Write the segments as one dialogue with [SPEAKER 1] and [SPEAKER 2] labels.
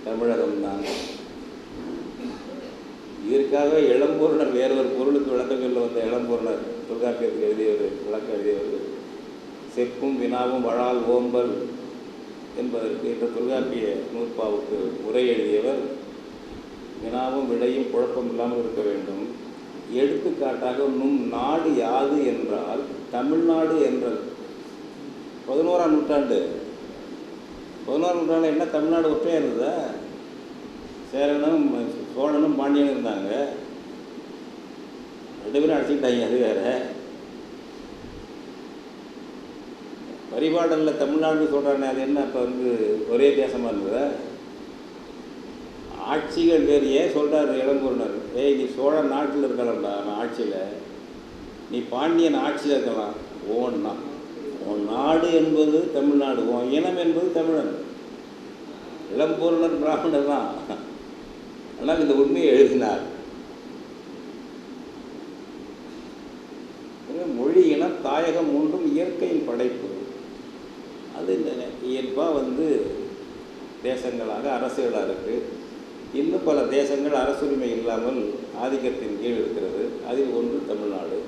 [SPEAKER 1] தமிழகம்தான். இதற்காக இளம்பூரணர் வேறொரு பொருளுக்கு விளக்கம் சொல்ல வந்த இளம்பூரணர் தொல்காப்பியத்துக்கு எழுதியவர், விளக்கம் எழுதியவர், செப்பும் வினாவும் வழால் ஓம்பல் என்பதற்கு இந்த தொல்காப்பிய நூற்பாவுக்கு உரை எழுதியவர், வினாவும் விடையும் குழப்பம் இல்லாமல் இருக்க வேண்டும். எடுத்துக்காட்டாக நும் நாடு யாது என்றால் தமிழ்நாடு என்றது. 11ஆம் நூற்றாண்டு என்ன தமிழ்நாடு ஒற்றையாக இருந்ததா? சேரனும் சோழனும் பாண்டியனும் இருந்தாங்க, 2 பேரும் அடிச்சுக்கிட்டாங்க. அது வேற. பரிபாடலில் தமிழ்நாடுன்னு சொல்கிறானே, அது என்ன இப்போ ஒரே தேசமாக இருந்ததா? ஆட்சிகள் வேறு. ஏன் சொல்கிறார் இளம்பூரணர், நீ சோழ நாட்டில் இருக்கலாம்டா, நான் ஆட்சியில், நீ பாண்டியன் ஆட்சியில் இருக்கலாம். ஓன்னா உன் நாடு என்பது தமிழ்நாடு, உன் இனம் என்பது தமிழன். இளம்பூரணர் பிராமணர் தான், ஆனால் இந்த உண்மையை எழுதினார். மொழி இனம் தாயகம் மூன்றும் இயற்கையின் படைப்பு. அது இந்த இயல்பாக தேசங்களாக அரசுகளாக இருக்குது. இன்னும் பல தேசங்கள் அரசுரிமை இல்லாமல் ஆதிக்கத்தின் கீழ் இருக்கிறது. அதில் ஒன்று தமிழ்நாடு.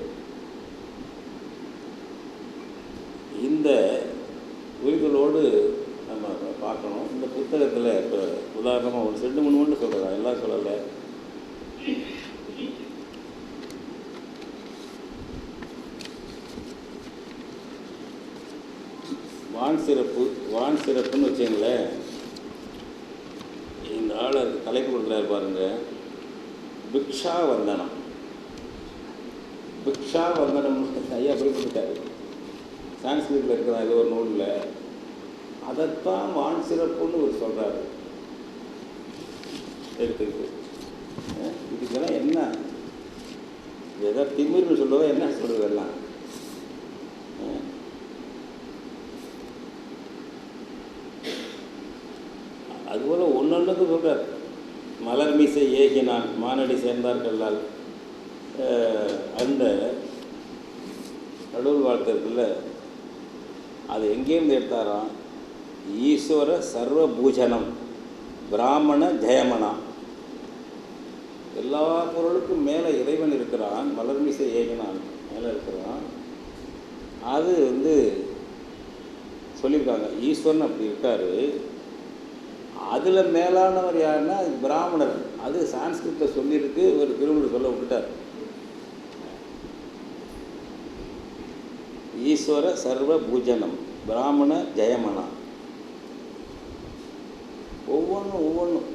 [SPEAKER 1] இந்த புரிதலோடு நம்ம பார்க்கணும். இந்த புத்தகத்தில் இப்போ உதாரணமாக ஒரு 2-3 சொல்கிறேன், எல்லாம் சொல்லலை. வான் சிறப்புன்னு வச்சுங்களேன். இந்த ஆளை தலைப்பு கொடுக்குறாரு பாருங்க, பிக்ஷா வந்தனம். பிக்ஷா வந்தனம் ஐயா குறிப்பிட்டாரு, சான்ஸ்கிரிட்டில் இருக்கிறதா இது ஒரு நூலில். அதைத்தான் வான் சிறப்புன்னு ஒரு சொல்கிறாரு. எடுத்துக்கிட்டு இதுக்கெல்லாம் என்ன எதாவது திமிர்னு சொல்லுவதா என்ன சொல்கிறது எல்லாம். அதுபோல் ஒன்றொன்றுக்கு சொல்கிறார். மலர் மீசை ஏகினான் மானடி சேர்ந்தார்களால், அந்த நடுவில் வாழ்த்து இருக்குல்ல, அது எங்கேருந்து எடுத்தாராம்? ஈஸ்வர சர்வ பூஜனம் பிராமண ஜெயமனா. எல்லா பொருளுக்கும் மேலே இறைவன் இருக்கிறான், மலர் மீசை ஏகினான் மேலே இருக்கிறான். அது சொல்லியிருக்காங்க, ஈஸ்வரன் அப்படி இருக்கார். அதில் மேலானவர் யாருன்னா பிராமணர். அது சான்ஸ்கிரிட்டில் சொல்லியிருக்கு, ஒரு திருமணம் சொல்ல விட்டுட்டார். ஈஸ்வர சர்வ பூஜனம் பிராமண ஜெயமனா. ஒவ்வொன்றும்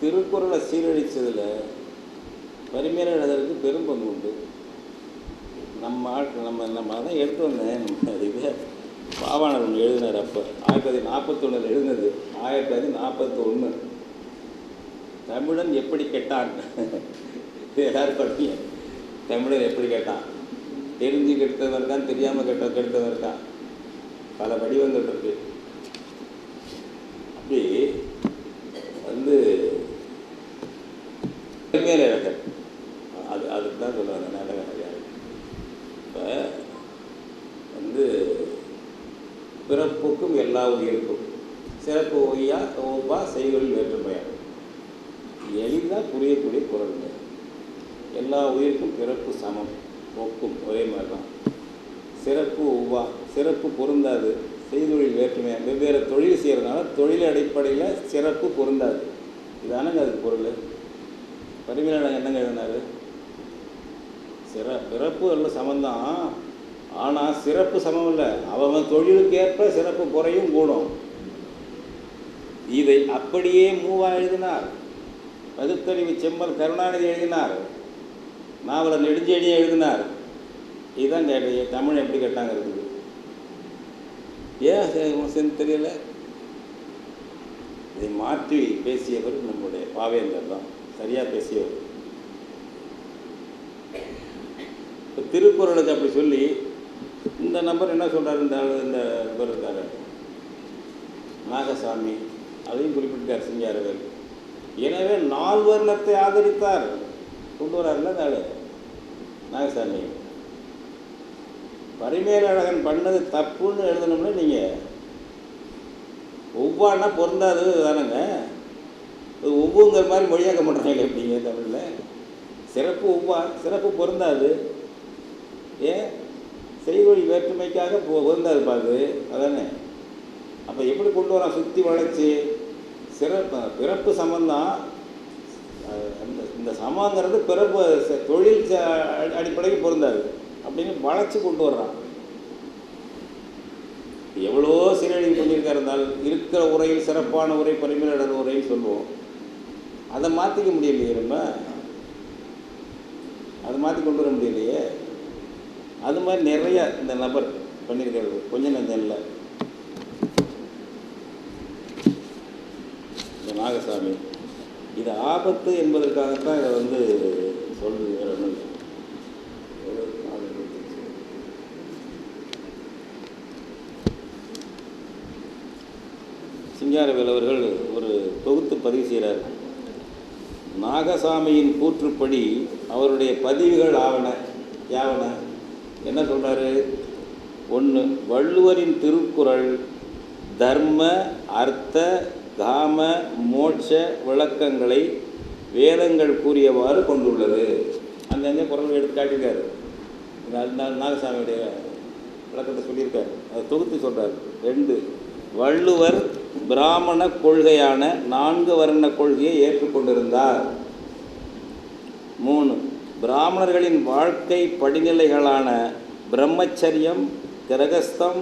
[SPEAKER 1] திருக்குறளை சீரழித்ததில் பரிமேலழகருக்கு பெரும் பங்கு உண்டு. நம்ம தான் எடுத்து வந்தேன். நம்ம இதுவே பாவாணர் ஒன்று எழுதினார். அப்போ 1941 எழுதினது. 1941 தமிழன் எப்படி கெட்டான். எல்லாரும் படிங்க. தமிழன் எப்படி கேட்டான், தெரிஞ்சு கெடுத்தவன் இருக்கான், தெரியாமல் கெடுத்தவன் இருக்கான். பல வடிவங்கள் இருக்கு. அப்படி பரிமேலழகர் அதுக்கு தான் சொல்லுவாங்க நாடக நடிகர். இப்போ பிறப்புக்கும் எல்லா உயிருக்கும் சிறப்பு ஒவ்வா செய்களில் வேற்றுமையாக எளிதாக புரியக்கூடிய குரல். எல்லா உயிருக்கும் பிறப்பு சமம், ஒக்கும் ஒரே மாதிரி தான். சிறப்பு ஒவ்வா, சிறப்பு பொருந்தாது, செய்தொழில் வேற்றுமையாக வெவ்வேறு தொழில் செய்கிறதுனால தொழில் அடிப்படையில் சிறப்பு பொருந்தாது. இதானங்க அதுக்கு பொருள். பரிமேலழகர் என்னங்க எழுதினார்? பிறப்பு எல்லாம் சமந்தான், ஆனால் சிறப்பு சமம் இல்லை. அவன் தொழிலுக்கு ஏற்ப சிறப்பு குறையும் கூடும். இதை அப்படியே மூவா எழுதினார். பகுத்தறிவு செம்மல் கருணாநிதி எழுதினார். நாவலர் நெடுஞ்செழியன் எழுதினார். இதுதான் கேட்ட தமிழ் எப்படி கேட்டாங்கிறது. ஏன் தெரியல. இதை மாற்றி பேசியவர் நம்முடைய பாவேந்தர் தான், சரியாக பேசியவர். இப்போ திருக்குறளுக்கு அப்படி சொல்லி இந்த நம்பர் என்ன சொல்கிறார், இந்த இவர் இருக்கார் நாகசாமி, அதையும் குறிப்பிட்டார் சிங்காரவேல். எனவே நால்வர்ணத்தை ஆதரித்தார் கொண்டு வராருல இந்த ஆள் நாகசாமி. பரிமேலழகன் பண்ணது தப்புன்னு எழுதணும்னா நீங்கள் ஒவ்வானா பொருந்தாதது தானேங்க. ஒவ்வொங்கிற மாதிரி மொழியாக்க பண்ணுறாங்க எப்படிங்க தமிழில்? சிறப்பு சிறப்பு பொருந்தாது. ஏன் செய்வழி வேற்றுமைக்காக பொருந்தாது பாது அதானே. அப்போ எப்படி கொண்டு வரான் சுற்றி வளைச்சி? பிறப்பு சமந்தான். இந்த சமங்கிறது பிறப்பு தொழில் அடிப்படைக்கு பொருந்தாது அப்படின்னு வளைச்சி கொண்டு வர்றான். எவ்வளோ சீரழிவு பண்ணியிருக்கா இருந்தாலும் இருக்கிற உரையில் சிறப்பான உரை பரிமையாளர் உரைன்னு சொல்லுவோம். அதை மாற்றிக்க முடியலையே, நம்ம அதை மாற்றி கொண்டு வர முடியலையே. அது மாதிரி நிறையா இந்த நபர் பண்ணியிருக்கிறது கொஞ்சம் நஞ்சம் இல்லை. இந்த நாகசாமி இது ஆபத்து என்பதற்காகத்தான் இதை சொல்லுது. வேறு ஒன்றும் இல்லை. சிங்காரவேல் அவர்கள் ஒரு தொகுத்து பதிவு செய்கிறார். நாகசாமியின் கூற்றுப்படி அவருடைய பதிவுகள் யாவன என்ன சொல்கிறாரு? 1. வள்ளுவரின் திருக்குறள் தர்ம அர்த்த காம மோட்ச விளக்கங்களை வேதங்கள் கூறியவாறு கொண்டுள்ளது. அந்த குரல் எடுத்து காட்டியிருக்காரு. நாகசாமியுடைய விளக்கத்தை சொல்லியிருக்காரு. அதை தொகுத்து சொல்கிறார். 2. வள்ளுவர் பிராமண கொள்கையான 4 வர்ண கொள்கையை ஏற்றுக்கொண்டிருந்தார். 3. பிராமணர்களின் வாழ்க்கை படிநிலைகளான பிரம்மச்சரியம், கிரகஸ்தம்,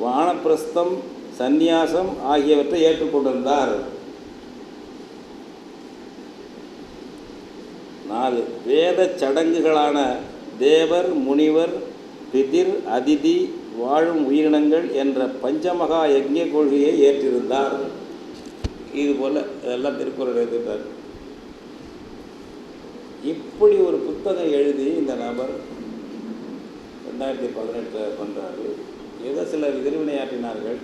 [SPEAKER 1] வானப்பிரஸ்தம், சந்நியாசம் ஆகியவற்றை ஏற்றுக்கொண்டிருந்தார். 4. வேத சடங்குகளான தேவர், முனிவர், பிதிர், அதிதி, வாழும் உயிரினங்கள் என்ற பஞ்சமகா யஜ்ஞ கொள்கையை ஏற்றிருந்தார். இதுபோல் இதெல்லாம் திருக்குறள் எழுதிட்டார். இப்படி ஒரு புத்தகம் எழுதி இந்த நபர் 2018 பண்ணுறாரு. ஏதோ சிலர் எதிர்வினையாற்றினார்கள்.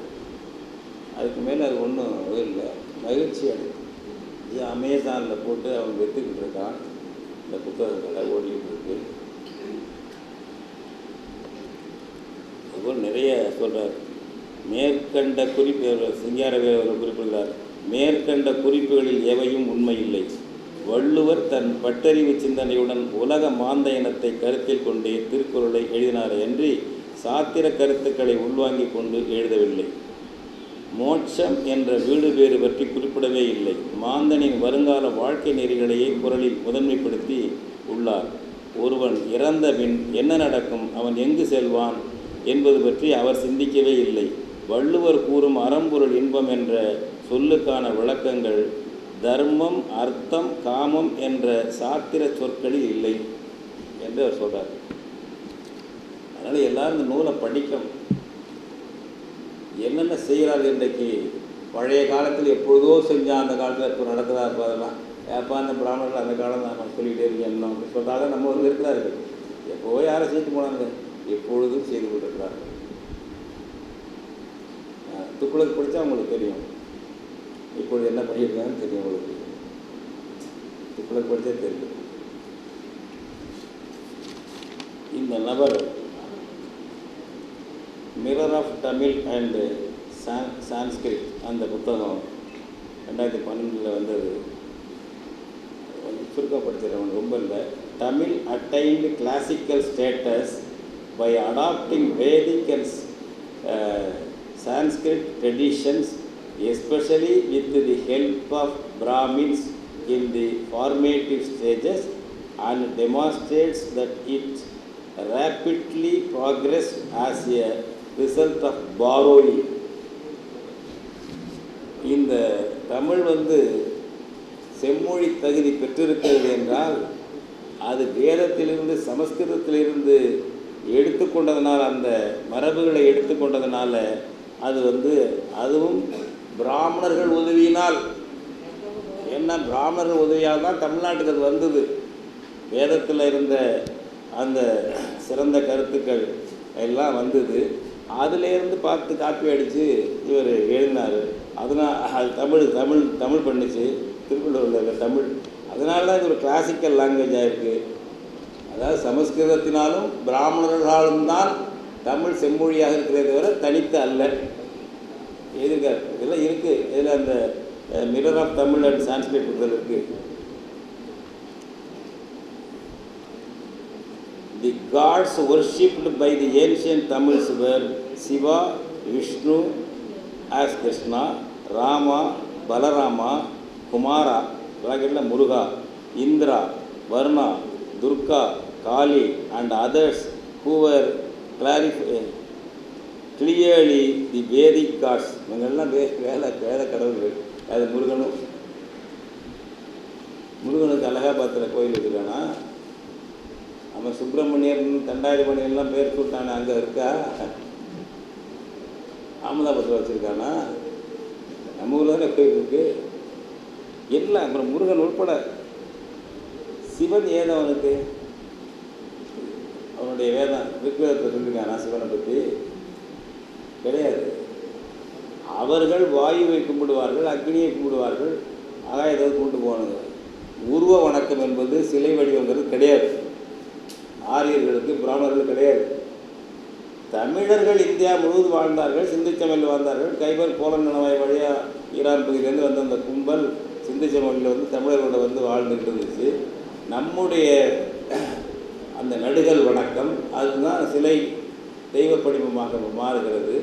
[SPEAKER 1] அதுக்கு மேலே அது ஒன்றும் இல்லை. மகிழ்ச்சி அடையுது. அமேசானில் போட்டு அவன் விற்றுக்கிட்டு இருக்கான். இந்த புத்தகங்களை ஓடிக்கிட்டு இருக்கு. அதுபோல் நிறைய சொல்கிறார். மேற்கண்ட குறிப்பு சிங்காரவேல் குறிப்பிடுகிறார். மேற்கண்ட குறிப்புகளில் எவையும் உண்மை இல்லை. வள்ளுவர் தன் பட்டறிவு சிந்தனையுடன் உலக மாந்த இனத்தை கருத்தில் கொண்டே திருக்குறளை எழுதினார் என்று சாத்திர கருத்துக்களை உள்வாங்கி கொண்டு எழுதவில்லை. மோட்சம் என்ற வீடு பேறு பற்றி குறிப்பிடவே இல்லை. மாந்தனின் வருங்கால வாழ்க்கை நெறிகளையே குறளில் முதன்மைப்படுத்தி உள்ளார். ஒருவன் இறந்த பின் என்ன நடக்கும், அவன் எங்கு செல்வான் என்பது பற்றி அவர் சிந்திக்கவே இல்லை. வள்ளுவர் கூறும் அறம்பொருள் இன்பம் என்ற சொல்லுக்கான விளக்கங்கள் தர்மம், அர்த்தம், காமம் என்ற சாத்திர சொற்களில் இல்லை என்று அவர் சொல்கிறார். அதனால் எல்லாரும் இந்த நூலை படிக்கணும். என்னென்ன செய்கிறார்கள் இன்றைக்கு? பழைய காலத்தில் எப்பொழுதோ செஞ்சால் அந்த காலத்தில் இப்போ நடக்குதா இருப்போம். அதெல்லாம் ஏப்பா அந்த பிராமணர்கள் அந்த காலம் தான் நம்ம சொல்லிகிட்டே இருக்கேன் என்ன அப்படி சொல்கிறாங்க. நம்ம இருக்கிறார்கள். எப்போவோ யாரை செய்து போனாங்க, எப்பொழுதும் செய்து கொண்டிருக்கிறார்கள். துக்குளுக்கு படித்தா அவங்களுக்கு தெரியும் இப்பொழுது என்ன பண்ணியிருக்காங்கன்னு தெரியும். உங்களுக்கு துக்குளுக்கு படித்தே தெரியும். இந்த நபர் mirror of Tamil and Sanskrit அந்த புத்தகம் 2012 வந்தது. சுருக்கம் படிச்சிடறவன் ரொம்ப இல்லை. Tamil attained classical status by adopting Vedic and Sanskrit traditions, especially with the help of Brahmins in the formative stages, and demonstrates that it rapidly progressed as a result of borrowing. இந்த தமிழ் செம்மொழி தகுதி பெற்றிருக்கிறது என்றால் அது வேதத்திலிருந்து சமஸ்கிருதத்திலிருந்து எடுத்துக்கொண்டதுனால, அந்த மரபுகளை எடுத்துக்கொண்டதுனால அது அதுவும் பிராமணர்கள் உதவியினால். ஏன்னா பிராமணர்கள் உதவியால் தான் தமிழ்நாட்டுக்கு அது வந்தது. வேதத்தில் இருந்த அந்த சிறந்த கருத்துக்கள் எல்லாம் வந்தது. அதிலேருந்து பார்த்து காப்பி அடித்து இவர் எழுதினார். அதனால் அது தமிழ் பண்ணிச்சு. திருக்குறளில் தமிழ். அதனால தான் இது ஒரு கிளாசிக்கல் லாங்குவேஜ் ஆகிருக்கு. அதாவது சமஸ்கிருதத்தினாலும் பிராமணர்களாலும் தான் தமிழ் செம்மொழியாக இருக்கிறதே தவிர தனித்து அல்ல. எழுதியிருக்கார். இதெல்லாம் இருக்குது. இதில் அந்த mirror of Tamil and Sanskrit புத்தகத்திற்கு the gods worshipped by the ancient Tamils were Shiva, Vishnu as Krishna, Rama, Balarama, Kumara, Muruga, Indra, Varna, Durga, Kali and others who were clearly the Vedic gods. இவங்கெல்லாம் வேத கடவுள்கள். அது முருகனுக்கு அலகாபாத்தில் கோயில் இருக்கிறானா, அவன் சுப்பிரமணியன் தண்டாயுதமணியெல்லாம் பேர் கூட்டான அங்கே இருக்கா, அகமதாபாத்தில் வச்சுருக்கானா, நம்ம ஊரில் தானே கோயில் இருக்கு எல்லாம். அப்புறம் முருகன் உட்பட சிவன் ஏதோ அவனுக்கு அவனுடைய வேதம் ரிக்வேதத்தை சொல்லியிருக்கானா சிவனை பற்றி கிடையாது. அவர்கள் வாயுவை கும்பிடுவார்கள், அக்னியை கும்பிடுவார்கள், ஆகாயத்தை கும்பிட்டு போனாங்க. உருவ வணக்கம் என்பது சிலை வடிவங்கிறது கிடையாது. ஆரியர்களுக்கு பிராமணர்களுக்கு கிடையாது. தமிழர்கள் இந்தியா முழுவதும் வாழ்ந்தார்கள், சிந்துச்சமலில் வாழ்ந்தார்கள். கைபர் போலன் நிலவாய் வழியாக ஈரான் பகுதியிலேருந்து வந்த அந்த கும்பல் சிந்துச்சமலில் வந்து தமிழர்களோட வந்து வாழ்ந்துட்டு இருந்துச்சு. நம்முடைய அந்த நடுகள் வணக்கம் அதுதான் சிலை தெய்வ படிமமாக மாறுகிறது.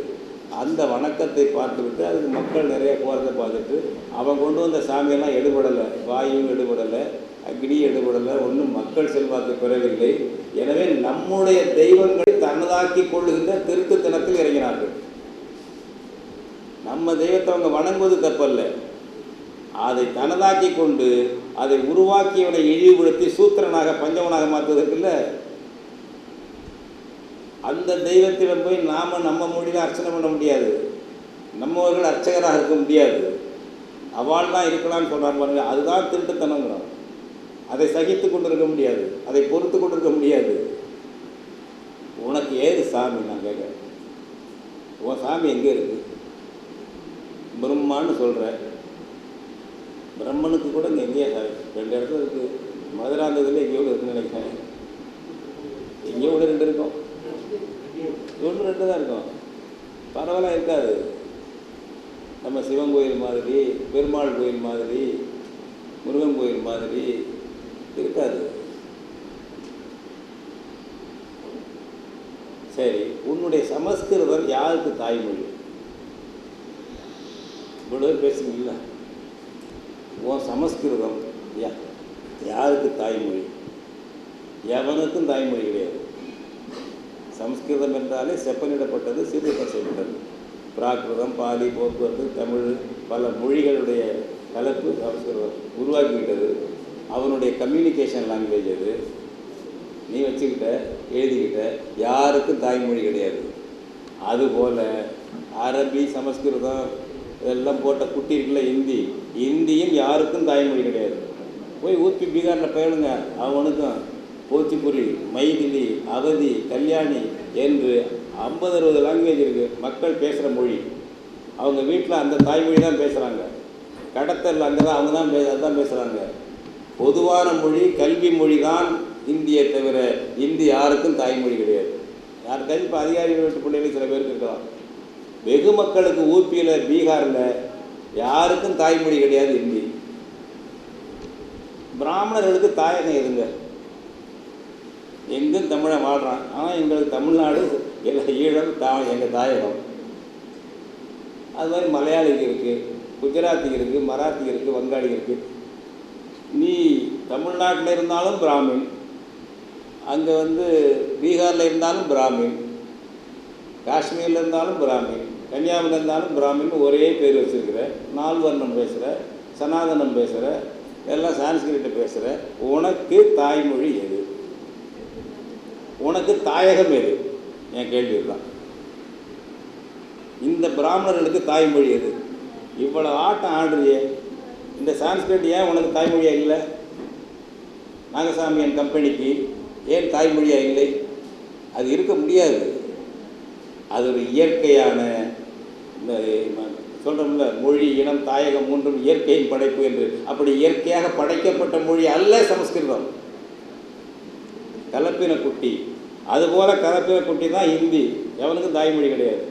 [SPEAKER 1] அந்த வணக்கத்தை பார்த்துவிட்டு அதுக்கு மக்கள் நிறைய போகிறத பார்த்துட்டு அவன் கொண்டு வந்த சாமியெல்லாம் எடுபடலை, வாயும் எடுபடலை, அக்னி எடுபடலை, ஒன்றும் மக்கள் செல்வாக்கு பெறவில்லை. எனவே நம்முடைய தெய்வங்களை தன்னதாக்கி கொள்ளுகின்ற திருட்டுத்தனத்தில் இறங்கினார்கள். நம்ம தெய்வத்தை அவங்க வணங்குவது தப்பல்ல, அதை தனதாக்கி கொண்டு அதை உருவாக்கியவனை இழிவுபடுத்தி சூத்திரனாக பஞ்சவனாக மாற்றுவதற்கில்ல. அந்த தெய்வத்திடம் போய் நாம் நம்ம மொழியில் அர்ச்சனை பண்ண முடியாது, நம்மவர்கள் அர்ச்சகராக இருக்க முடியாது, அவள் தான் இருக்கலாம்னு சொல்கிறான் பாருங்க. அதுதான் திருட்டுத்தனங்கிறோம். அதை சகித்து கொண்டு இருக்க முடியாது, அதை பொறுத்து கொண்டு இருக்க முடியாது. உனக்கு ஏது சாமி நான் கேட்க, உன் சாமி எங்கே இருக்குது? பிரம்மான்னு சொல்கிறேன், பிரம்மனுக்கு கூட இங்கே எங்கேயா சாமி? 2 இடத்துல இருக்குது. மதுராந்தகத்தில் எங்கேயோ இருக்குன்னு நினைக்கிறேன். எங்கேயோ கூட 2 இருக்கும், 1-2 தான் இருக்கும், பரவாயில்ல இருக்காது. நம்ம சிவன் கோயில் மாதிரி, பெருமாள் கோயில் மாதிரி, முருகன் கோயில் மாதிரி இருக்காது. சரி, உன்னுடைய சமஸ்கிருதம் யாருக்கு தாய்மொழி? இவ்வளோ பேசுங்கல்ல, உன் சமஸ்கிருதம் யாருக்கு தாய்மொழி? எவனுக்கும் தாய்மொழி கிடையாது. சமஸ்கிருதம் என்றாலே செப்பனிடப்பட்டது, சீர்திருத்தம் செய்யப்பட்டது. பிராகிருதம், பாலி, போக்குவரத்து, தமிழ், பல மொழிகளுடைய கலப்பு சமஸ்கிருதம் உருவாக்கிக்கிட்டது. அவனுடைய கம்யூனிகேஷன் லாங்குவேஜ் அது. நீ வச்சுக்கிட்ட எழுதிக்கிட்ட, யாருக்கும் தாய்மொழி கிடையாது. அதுபோல் அரபி, சமஸ்கிருதம் இதெல்லாம் போட்ட குட்டி இருக்குல்ல ஹிந்தி, ஹிந்தியும் யாருக்கும் தாய்மொழி கிடையாது. போய் ஊப்பி பீகாரில் போயிடுங்க, அவனுக்கும் போச்சுப்புரி, மைதிலி, அவதி, கல்யாணி என்று 50-60 லாங்குவேஜ் இருக்குது. மக்கள் பேசுகிற மொழி. அவங்க வீட்டில் அந்த தாய்மொழி தான் பேசுகிறாங்க. கடத்தல் அங்கே தான் அவங்க தான் அதுதான் பேசுகிறாங்க. பொதுவான மொழி கல்வி மொழி தான் இந்தியை தவிர இந்தி யாருக்கும் தாய்மொழி கிடையாது. யாருக்காச்சும் இப்போ அதிகாரிகள் வீட்டு பிள்ளைகள் சில பேருக்கு இருக்கலாம். வெகு மக்களுக்கு ஊப்பியில், பீகாரில் யாருக்கும் தாய்மொழி கிடையாது இந்தி. பிராமணர்களுக்கு தாயகம் எதுங்க? எங்கும் தமிழை வாழ்கிறான். ஆனால் எங்களுக்கு தமிழ்நாடு ஈழம் எங்கள் தாயகம். அது மாதிரி மலையாளிக்கு இருக்குது, குஜராத்திக்கு இருக்குது, மராத்தி இருக்குது, வங்காளி இருக்குது. நீ தமிழ்நாட்டில் இருந்தாலும் பிராமின், அங்கே வந்து பீகாரில் இருந்தாலும் பிராமின், காஷ்மீரில் இருந்தாலும் பிராமின், கன்னியாகுமரியில் இருந்தாலும் பிராமின், ஒரே பேர் வச்சுருக்கிற, 4 வர்ணம் பேசுகிற, சனாதனம் பேசுகிற, எல்லாம் சான்ஸ்கிரிட்டை பேசுகிற, உனக்கு தாய்மொழி எது? உனக்கு தாயகம் எது? என் கேள்வி தான். இந்த பிராமணர்களுக்கு தாய்மொழி எது? இவ்வளோ ஆட்டம் ஆடுறியே, இந்த சான்ஸ்கிரிட் ஏன் உனக்கு தாய்மொழியாக இல்லை? நாகசாமியன் கம்பெனிக்கு ஏன் தாய்மொழியாக இல்லை? அது இருக்க முடியாது. அது ஒரு இயற்கையான, இந்த சொல்கிறோம்ல, மொழி, இனம், தாயகம் 3ம் இயற்கையின் படைப்பு என்று. அப்படி இயற்கையாக படைக்கப்பட்ட மொழி அல்ல சமஸ்கிருதம், கலப்பின குட்டி. அதுபோல் கலப்பின குட்டி தான் ஹிந்தி, எவனுக்கும் தாய்மொழி கிடையாது.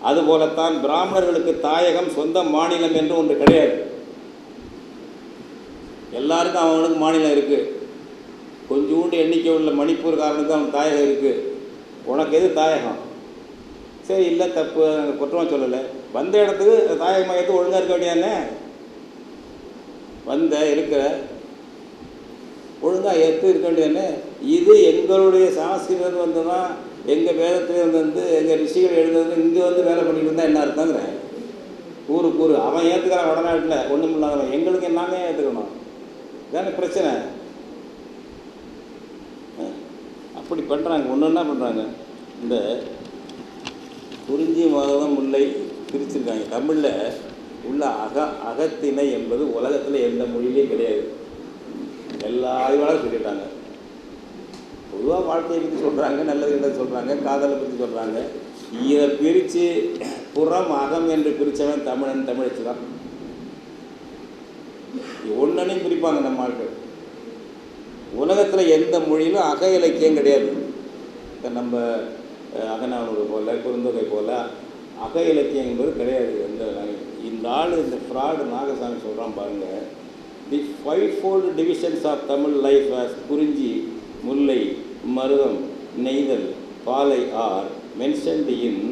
[SPEAKER 1] அதுபோலத்தான் பிராமணர்களுக்கு தாயகம் சொந்த மாநிலம் என்று ஒன்று கிடையாது. எல்லாருக்கும் அவனுக்கு மாநிலம் இருக்குது. கொஞ்சோண்டு எண்ணிக்கை உள்ள மணிப்பூர்காரனுக்கு அவன் தாயகம் இருக்குது. உனக்கு எது தாயகம்? சரி, இல்லை, தப்பு, குற்றமாக சொல்லலை. வந்த இடத்துக்கு தாயகமாக எடுத்து ஒழுங்காக இருக்க வேண்டியானே. இருக்கிற ஒழுங்காக எடுத்து இருக்க வேண்டியானே. இது எங்களுடைய சாஸ்திரம் வந்ததுன்னா, எங்கள் வேதத்தில் வந்து எங்கள் ரிஷிகள் எழுதுறது இங்கே வந்து வேலை பண்ணிட்டு இருந்தால் என்ன அர்த்தங்கிறேன். கூறு அவன் ஏற்றுக்கிறான் வடநாட்டில், ஒன்றும் இல்லாதவன். எங்களுக்கு நாங்கள் ஏற்றுக்கணும். இதானே பிரச்சனை. அப்படி பண்ணுறாங்க. ஒன்று என்ன பண்ணுறாங்க, இந்த குறிஞ்சி மருதம் முல்லை பிரிச்சிருக்காங்க. தமிழில் உள்ள அகத்திணை என்பது உலகத்தில் எந்த மொழியிலையும் கிடையாது. எல்லா ஆய்வாளரும் சொல்லிட்டாங்க. பொதுவாக வாழ்க்கையை பற்றி சொல்கிறாங்க, நல்லது கெட்டது சொல்கிறாங்க, காதலை பற்றி சொல்கிறாங்க. இதை பிரித்து புறம் அகம் என்று பிரித்தவன் தமிழன், தமிழச்சு தான். ஒன்றையும் பிரிப்பாங்க நம்ம ஆட்கள். உலகத்தில் எந்த மொழியிலும் அக இலக்கியம் கிடையாது. நம்ம அகநானூறு போல், குறுந்தொகை போல் அக இலக்கியம் என்பது கிடையாது. இந்த ஆள், இந்த ஃப்ராடு நாகசாமி சொல்கிறான் பாருங்கள். The 5-fold divisions of Tamil life as Kurinji, Mullai, மருதம், நெய்தல், பாலை ஆர் மென்ஷன்ட் இன்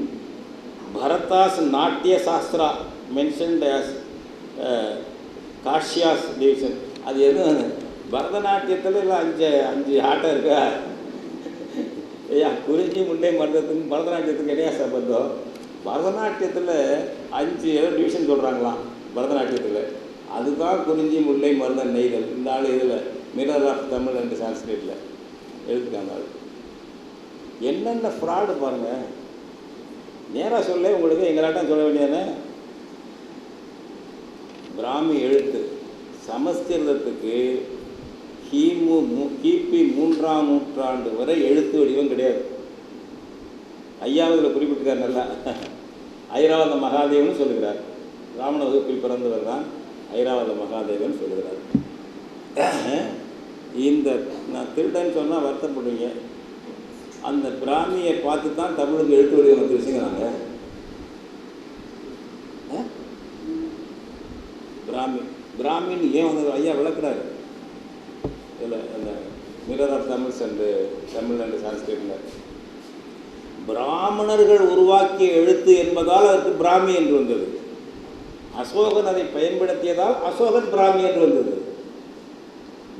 [SPEAKER 1] பரதாஸ் நாட்டிய சாஸ்திரா மென்ஷன்ட் ஆஸ் காஷ்யாஸ் டிவிஷன். அது எதுவும் பரதநாட்டியத்தில் இல்லை 5 ஆட்டம் இருக்கா? ஐயா, குறிஞ்சி முல்லை மருதத்துக்கு பரதநாட்டியத்துக்கு இடையா சம்பந்தம்? பரதநாட்டியத்தில் 5 டிவிஷன் சொல்கிறாங்களாம் பரதநாட்டியத்தில். அதுதான் குறிஞ்சி முல்லை மருதம் நெய்தல். இந்த ஆள் இதில் மிரர் ஆஃப் தமிழ் அண்ட் சான்ஸ்கிரிட்டில் எழுதுக்காங்க. அது என்னென்ன ஃப்ராடு பாருங்கள். நேராக சொல்ல உங்களுக்கு எங்களாட்டம் சொல்ல வேண்டியதானே. பிராமி எழுத்து சமஸ்கிருதத்துக்கு கிபி 3ஆம் நூற்றாண்டு வரை எழுத்து வடிவம் கிடையாது. ஐயாவதில் குறிப்பிட்டிருக்கார் நல்லா. ஐராவத மகாதேவன் சொல்லுகிறார். பிராமண வகுப்பில் பிறந்தவர் தான் ஐராவத மகாதேவன் சொல்லுகிறார். இந்த நான் திருடன்னு சொன்னால் வருத்தப்படுவீங்க. அந்த பிராமியை பார்த்து தான் தமிழுக்கு எழுத்து வடிவம் வந்துருச்சுங்கிறாங்க. பிராமின் ஏன் வந்து ஐயா விளக்குறாரு இல்லை. அந்த mirror of Tamils and Tamil and சான்ஸ்கிரிட்டில் பிராமணர்கள் உருவாக்கிய எழுத்து என்பதால் அதற்கு பிராமி என்று வந்தது. அசோகன் அதை பயன்படுத்தியதால் அசோகன் பிராமி என்று வந்தது.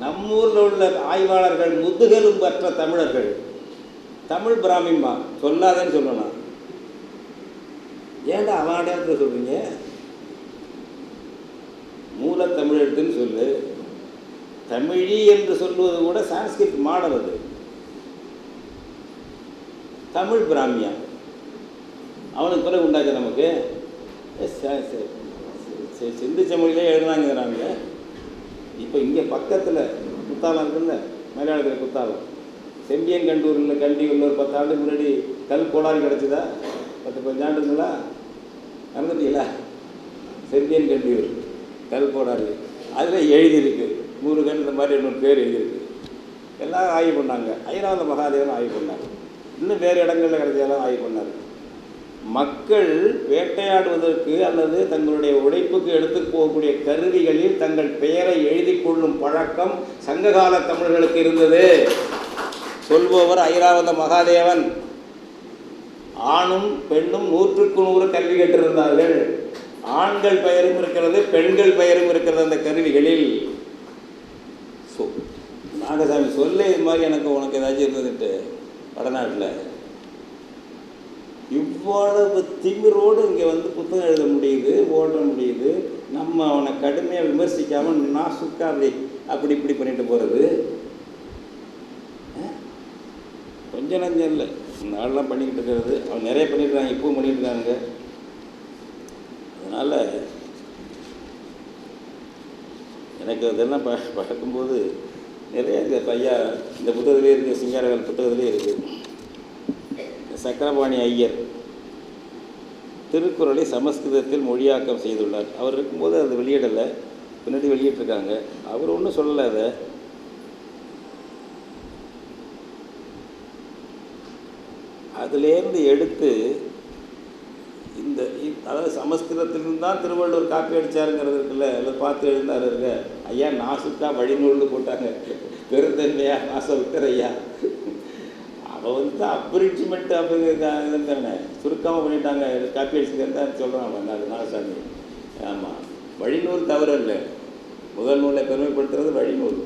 [SPEAKER 1] நம்மூரில் உள்ள ஆய்வாளர்கள் முதுகெலும்பு அற்ற தமிழர்கள் தமிழ் பிராமின்மா சொல்லாதேன்னு சொல்லணும். ஏன்டா அவன் அடையாளத்தில் சொல்கிறீங்க? மூலத்தமிழ் எழுத்துன்னு சொல்லு. தமிழி என்று சொல்லுவது கூட சான்ஸ்கிரிட் மாடல். அது தமிழ் பிராமியா அவனுக்கு பிறகு உண்டாச்சு நமக்கு. சிந்திச்ச மொழியிலே எழுதுனாங்கிறாங்க. இப்போ இங்கே பக்கத்தில் குத்தாலம் இருக்குல்ல, மலையாளத்தில் குத்தாலம், செம்பியன் கண்டூரில் கண்டியூரில் ஒரு 10 ஆண்டுக்கு முன்னாடி கல் கோடாரி கிடச்சிதா? 10-15 ஆண்டுங்களா நடந்துட்டீங்களா? செம்பியன் கண்டியூர் கல் கோடாரி அதில் எழுதியிருக்கு. முருகன் இந்த மாதிரி இன்னொரு பேர் எழுதியிருக்கு. எல்லாம் ஆய்வு பண்ணாங்க. ஐராவத மகாதேவன் ஆய்வு பண்ணாங்க. இன்னும் வேறு இடங்களில் கிடைச்சதெல்லாம் ஆய்வு பண்ணார். மக்கள் வேட்டையாடுவதற்கு அல்லது தங்களுடைய உழைப்புக்கு எடுத்து போகக்கூடிய கருவிகளில் தங்கள் பெயரை எழுதி கொள்ளும் பழக்கம் சங்ககால தமிழர்களுக்கு இருந்தது. சொல்பவர் ஐராவத மகாதேவன். ஆணும் பெண்ணும் 100க்கு 100 கல்வி கற்றிருந்தார்கள். ஆண்கள் பெயரும் இருக்கிறது, பெண்கள் பெயரும் இருக்கிறது அந்த கருவிகளில். நாகசாமி சொல்ல இது மாதிரி எனக்கு உனக்கு ஏதாச்சும் இருந்ததுட்டு வடநாட்டில் இவ்வளவு திமிரோடு இங்கே வந்து புத்தகம் எழுத முடியுது, ஓட முடியுது. நம்ம அவனை கடுமையாக விமர்சிக்காமல் நான் சுக்காவே அப்படி இப்படி பண்ணிட்டு போகிறது கொஞ்சம் நஞ்சம் இல்லை. நாளெலாம் பண்ணிக்கிட்டு இருக்கிறது. அவன் நிறைய பண்ணியிருக்காங்க, இப்பவும் பண்ணிட்டு இருக்காங்க. அதனால் எனக்கு அதெல்லாம் பார்க்கும்போது நிறைய இந்த ஐயா இந்த புத்தகத்திலே இருக்குது, சிங்காரவேல் புத்தகத்திலே இருக்குது. சக்கரபாணி ஐயர் திருக்குறளை சமஸ்கிருதத்தில் மொழியாக்கம் செய்துள்ளார். அவர் இருக்கும்போது அதை வெளியிடலை, பின்னாடி வெளியிட்டிருக்காங்க. அவர் ஒன்றும் சொல்லலை. அதை அதிலேருந்து எடுத்து இந்த அதாவது சமஸ்கிருதத்திலிருந்து தான் திருவள்ளுவர் காப்பி அடித்தாருங்கிறது இருக்குல்ல, அதில் பார்த்து எழுந்தார் இருக்க. ஐயா நாசுக்கா வழிநூல்னு போட்டாங்க, பெருந்தன்மையா நாசம் விட்டார் ஐயா. அவள் வந்து அப்ரிட்ஜ்மெண்ட் அப்படிங்கிறதானே சுருக்கமாக பண்ணிட்டாங்க, காப்பி அடிச்சுக்கிறது தான் சொல்கிறான் அவன். அது நாகசாமி. ஆமாம், வழிநூல் தவறு இல்லை, முதல் நூலை பெருமைப்படுத்துறது வழிநூல்,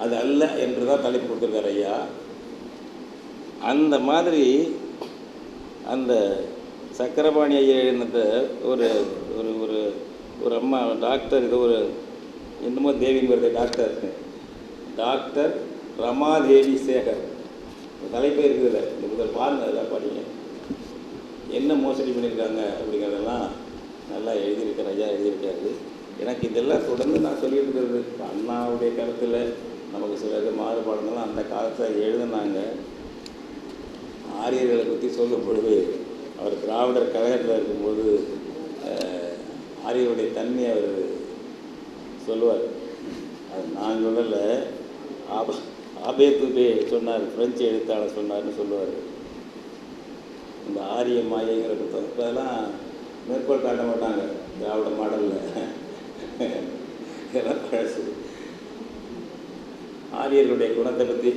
[SPEAKER 1] அது அல்ல என்று தான் தலைப்பு கொடுத்துருக்காரு ஐயா. அந்த மாதிரி அந்த சக்கரபாணி ஐயா எழுந்த ஒரு ஒரு ஒரு ஒரு அம்மா டாக்டர், இது ஒரு என்னமோ தேவிங்கிறது டாக்டர் ரமாதேவி சேகர் தலைப்பே இருக்குதுல்ல, இந்த முதல் பாருங்க, அதெல்லாம் படிங்க, என்ன மோசடி பண்ணியிருக்காங்க அப்படிங்கிறதெல்லாம் நல்லா எழுதியிருக்கார் ஐயா, எழுதியிருக்காரு. எனக்கு இதெல்லாம் தொடர்ந்து நான் சொல்லிட்டு இருக்கிறது. அண்ணாவுடைய கருத்தில் நமக்கு சில இது மாறுபாடுங்கள்லாம் அந்த காலத்தில் எழுதுனாங்க. ஆரியர்களை பற்றி சொல்லும் பொழுது அவர் திராவிடர் கழகத்தில் இருக்கும்போது ஆரியருடைய தன்மையை அவர் சொல்லுவார். அது நான் சொல்லலை, ஆபேத்துபே சொன்னார், பிரெஞ்சு எழுத்தாளர் சொன்னார்னு சொல்லுவார். இந்த ஆரிய மாயைங்கிற புத்தகம் இப்போ அதெல்லாம் மேற்கோள் காட்ட மாட்டாங்க திராவிட மாடலில், இதெல்லாம் பழசு. ஆரியர்களுடைய குணத்தை பற்றி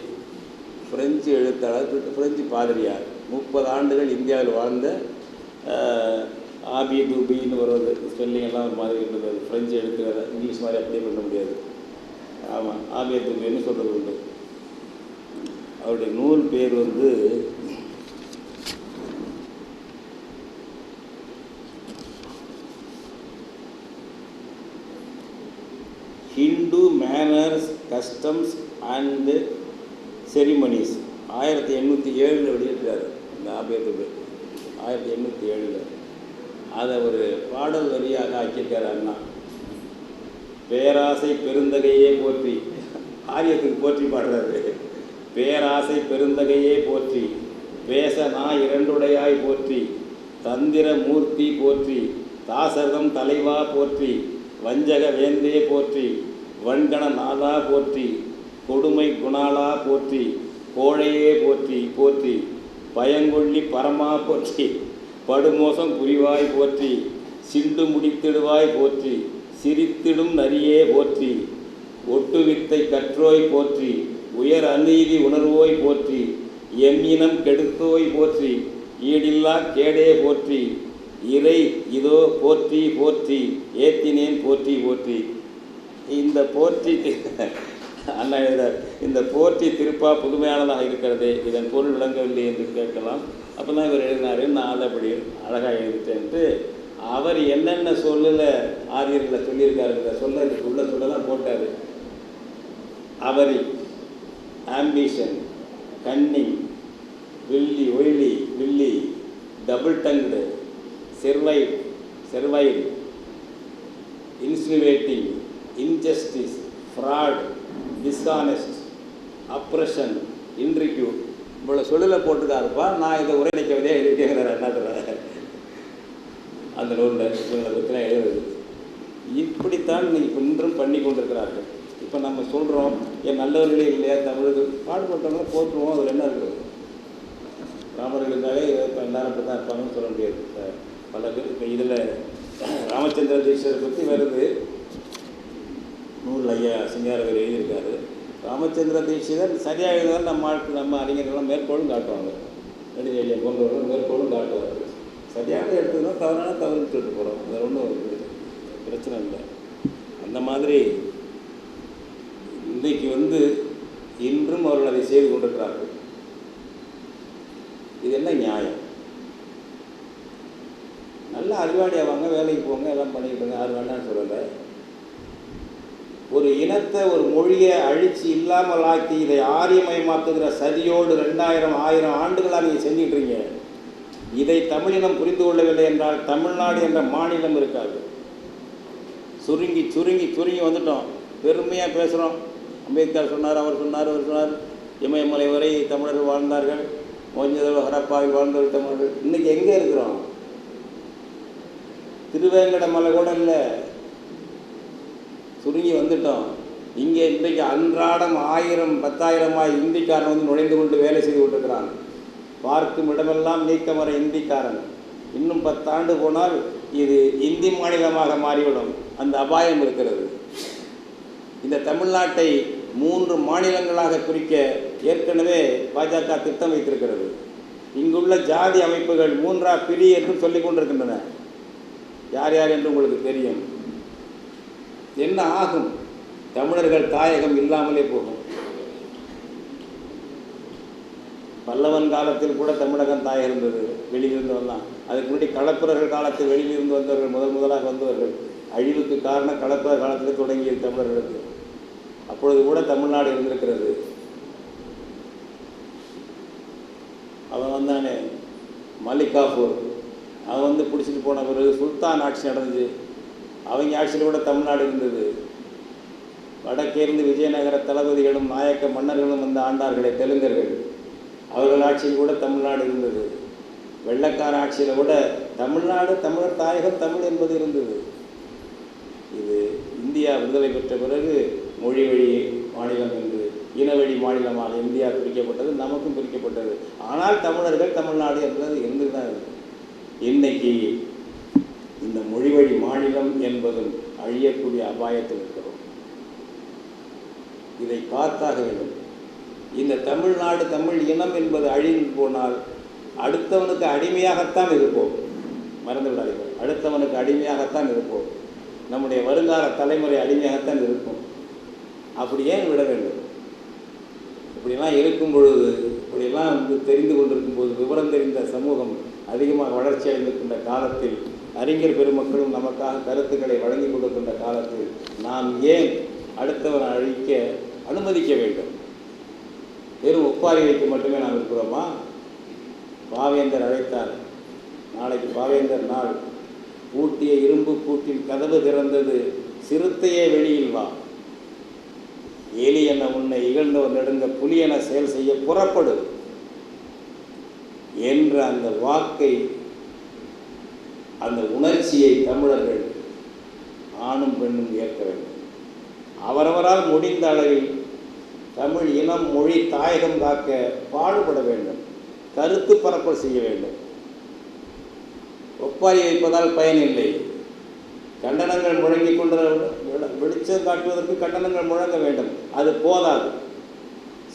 [SPEAKER 1] பிரெஞ்சு எழுத்தாளர், பிரெஞ்சு பாதிரியார், 30 ஆண்டுகள் இந்தியாவில் வாழ்ந்த ஆபி தூபின்னு வருவது, ஸ்பெல்லிங் எல்லாம் ஒரு மாதிரி இருந்தது. ஃப்ரெஞ்சு எழுத்துக்கிற இங்கிலீஷ் மாதிரி அப்படியே பண்ண முடியாது. ஆமாம், ஆபிய தூபின்னு சொல்கிறது உண்டு. அவருடைய நூல் பேர் வந்து Hindu manners customs and ceremonies. 1807 வெளியிட்டார் இந்த ஆபேத்துபே, 1807. அதை ஒரு பாடல் வரியாக ஆக்கியிருக்கார் அண்ணா. பேராசை பெருந்தகையே போற்றி, ஆரியத்துக்கு போற்றி பாடுறாரு. பேராசை பெருந்தகையே போற்றி, பேச நான் இரண்டுடையாய் போற்றி, தந்திர மூர்த்தி போற்றி, தாசர்தம் தலைவா போற்றி, வஞ்சக வேந்தே போற்றி, வன்கண நாதா போற்றி, கொடுமை குணாலா போற்றி, கோழையே போற்றி போற்றி, பயங்கொள்ளி பரமா போற்றி, படுமோசம் புரிவாய் போற்றி, சிண்டு முடித்திடுவாய் போற்றி, சிரித்திடும் நரியே போற்றி, ஒட்டுவித்தை கற்றோய் போற்றி, உயர் அநீதி உணர்வோய் போற்றி, எம் இனம் கெடுத்தோய் போற்றி, ஈடில்லா கேடே போற்றி, இறை இதோ போற்றி போற்றி, ஏத்தினேன் போற்றி போற்றி. இந்த போற்றி அண்ணா எழுதார், இந்த போற்றி திருப்பா புதுமையானதாக இருக்கிறது, இதன் பொருள் விளங்கவில்லை என்று கேட்கலாம். அப்போ தான் இவர் எழுதினார், நான் அப்படி அழகாக எழுதிட்டேன்ட்டு. அவர் என்னென்ன சொல்லல ஆரியர்களை சொல்லியிருக்காரு, உள்ள சொல்லலாம் போட்டார். Avarice, ambition, cunning, wily, double tongued, servile, insinuating, injustice, fraud, dishonest, oppression, intrigue, இவ்வளோ சொல்லில் போட்டுக்காருப்பா. நான் இதை உரைநிக்க விதையாக எழுதிட்டேங்கிறார் என்ன அந்த நூலில் இவங்களை பற்றிலாம் எழுதுறது. இப்படித்தான் இப்போ இன்றும் பண்ணி கொண்டிருக்கிறார்கள். இப்போ நம்ம சொல்கிறோம், என் நல்லவர்களே இல்லையா தமிழுக்கு பாடுபட்டவங்க போட்டுருவோம், அதில் என்ன இருக்குது? ராமர்களுக்காலே இப்போ எல்லாரும் அப்படி தான் இருப்பாங்கன்னு சொல்ல முடியாது. பல பேர் இப்போ இதில் ராமச்சந்திர தீட்சரை பற்றி வருது, நூல் ஐயா சிங்காரவர் எழுதியிருக்காரு. ராமச்சந்திர தீட்சிதர் சரியாக எழுதாலும் நம்ம அறிஞர்கள்லாம் மேற்கோளும் காட்டுவாங்க, நெடுஞ்செழியன் போன்றவர்கள் மேற்கோளும் காட்டுவார். சரியாக எடுத்துதான் தவறான தவறுன்னு சொல்லிட்டு போகிறோம், வேறு ஒன்றும் பிரச்சனை இல்லை. அந்த மாதிரி இன்றைக்கு இன்றும் அவர்கள் அதை செய்து கொண்டிருக்கிறார்கள். இது என்ன நியாயம்? நல்ல அறிவாளியாவாங்க, வேலைக்கு போங்க, எல்லாம் பண்ணிக்கிட்டுங்க, யாரும் வேண்டான்னு சொல்லலை. ஒரு இனத்தை, ஒரு மொழியை அழித்து இல்லாமல் ஆக்கி இதை ஆரியமயமாக்குகிற சதியோடு 2000 1000 ஆண்டுகளாக நீங்கள் செஞ்சிட்றீங்க. இதை தமிழினம் புரிந்து கொள்ளவில்லை என்றால் தமிழ்நாடு என்ற மாநிலம் இருக்காது. சுருங்கி சுருங்கி சுருங்கி வந்துட்டோம். பெருமையாக பேசுகிறோம். அம்பேத்கர் சொன்னார், அவர் சொன்னார், இமயமலை வரை தமிழர்கள் வாழ்ந்தார்கள், மொஞ்சதளவு ஹரப்பாவில் வாழ்ந்தவர் தமிழர்கள். இன்றைக்கி எங்கே இருக்கிறோம்? திருவேங்கட மலை கூட இல்லை, சுருங்கி வந்துட்டோம். இங்கே இன்றைக்கு அன்றாடம் 1000 10,000 இந்திக்காரன் நுழைந்து கொண்டு வேலை செய்து கொண்டிருக்கிறான். பார்க்கும் இடமெல்லாம் நீக்கமர இந்திக்காரன். இன்னும் 10 ஆண்டு போனால் இது இந்தி மாநிலமாக மாறிவிடும். அந்த அபாயம் இருக்கிறது. இந்த தமிழ்நாட்டை 3 மாநிலங்களாக பிரிக்க ஏற்கனவே பாஜக திட்டம் வைத்திருக்கிறது. இங்குள்ள ஜாதி அமைப்புகள் 3ஆ பிரி என்று சொல்லிக் கொண்டிருக்கின்றன. யார் யார் என்று உங்களுக்கு தெரியும். என்ன ஆகும்? தமிழர்கள் தாயகம் இல்லாமலே போகும். பல்லவன் காலத்தில் கூட தமிழகம் தாயகம் இருந்தது, வெளியிலிருந்து வந்தான். அதுக்கு முன்னாடி களப்பிரர்கள் காலத்தில் வெளியிலிருந்து வந்தவர்கள் முதலாக வந்தவர்கள். அழிவுக்கு காரணம் களப்பிரர் காலத்தில் தொடங்கியது தமிழர்களுக்கு. அப்பொழுது கூட தமிழ்நாடு இருந்திருக்கிறது. அவன் வந்தானே மல்லிகாபூர், அவன் பிடிச்சிட்டு போன பிறகு சுல்தான் ஆட்சி நடந்துச்சு. அவங்க ஆட்சியில் கூட தமிழ்நாடு இருந்தது. வடக்கேருந்து விஜயநகர தளபதிகளும் நாயக்க மன்னர்களும் வந்து ஆண்டார்களே தெலுங்கர்கள், அவர்கள் ஆட்சியில் கூட தமிழ்நாடு இருந்தது. வெள்ளக்கார ஆட்சியில் கூட தமிழ்நாடு, தமிழர் தாயகம், தமிழ் என்பது இருந்தது. இது இந்தியா விடுதலை பெற்ற பிறகு மொழி வழி மாநிலம் என்று இனவழி மாநிலமாக இந்தியா பிரிக்கப்பட்டது, நமக்கும் பிரிக்கப்பட்டது. ஆனால் தமிழர்கள் தமிழ்நாடு என்பது இருந்து தான் இருக்குது. இன்றைக்கி இந்த மொழி வழி மாநிலம் என்பதும் அழியக்கூடிய அபாயத்தில் இருக்கிறோம். இதை காத்தாக வேண்டும். இந்த தமிழ்நாடு, தமிழ் இனம் என்பது அழிந்து போனால் அடுத்தவனுக்கு அடிமையாகத்தான் இருப்போம். மறந்து விடாதீர்கள், அடுத்தவனுக்கு அடிமையாகத்தான் இருப்போம். நம்முடைய வருங்கால தலைமுறை அடிமையாகத்தான் இருக்கும். அப்படி ஏன் விட வேண்டும்? இப்படிலாம் இருக்கும் பொழுது, இப்படியெல்லாம் தெரிந்து கொண்டிருக்கும் போது, விவரம் தெரிந்த சமூகம் அதிகமாக வளர்ச்சி அடைந்திருக்கின்ற காலத்தில், அறிஞர் பெருமக்களும் நமக்காக கருத்துக்களை வழங்கி கொண்டிருக்கின்ற காலத்தில் நாம் ஏன் அடுத்தவனை அழிக்க அனுமதிக்க வேண்டும்? வெறும் ஒப்பாரி வைக்க மட்டுமே நாம் இருக்கிறோமா? பாவேந்தர் அழைத்தார். நாளைக்கு பாவேந்தர் நாள். பூட்டிய இரும்பு கூட்டில் கதவு திறந்தது, சிறுத்தையே வெளியில் வா. எலி என உன்னை இகழ்ந்தவர் நெடுங்க, புலி என செயல் செய்ய புறப்படு என்ற அந்த வாக்கை, அந்த உணர்ச்சியை தமிழர்கள் ஆணும் பெண்ணும் ஏற்க வேண்டும். அவரவரால் முடிந்த அளவில் தமிழ் இனம், மொழி, தாயகம் காக்க பாடுபட வேண்டும். கருத்து பரப்பல் செய்ய வேண்டும். ஒப்பாரி வைப்பதால் பயனில்லை. கண்டனங்கள் முழங்கி கொண்டு வெளிச்சம் காட்டுவதற்கு கண்டனங்கள் முழங்க வேண்டும். அது போதாது.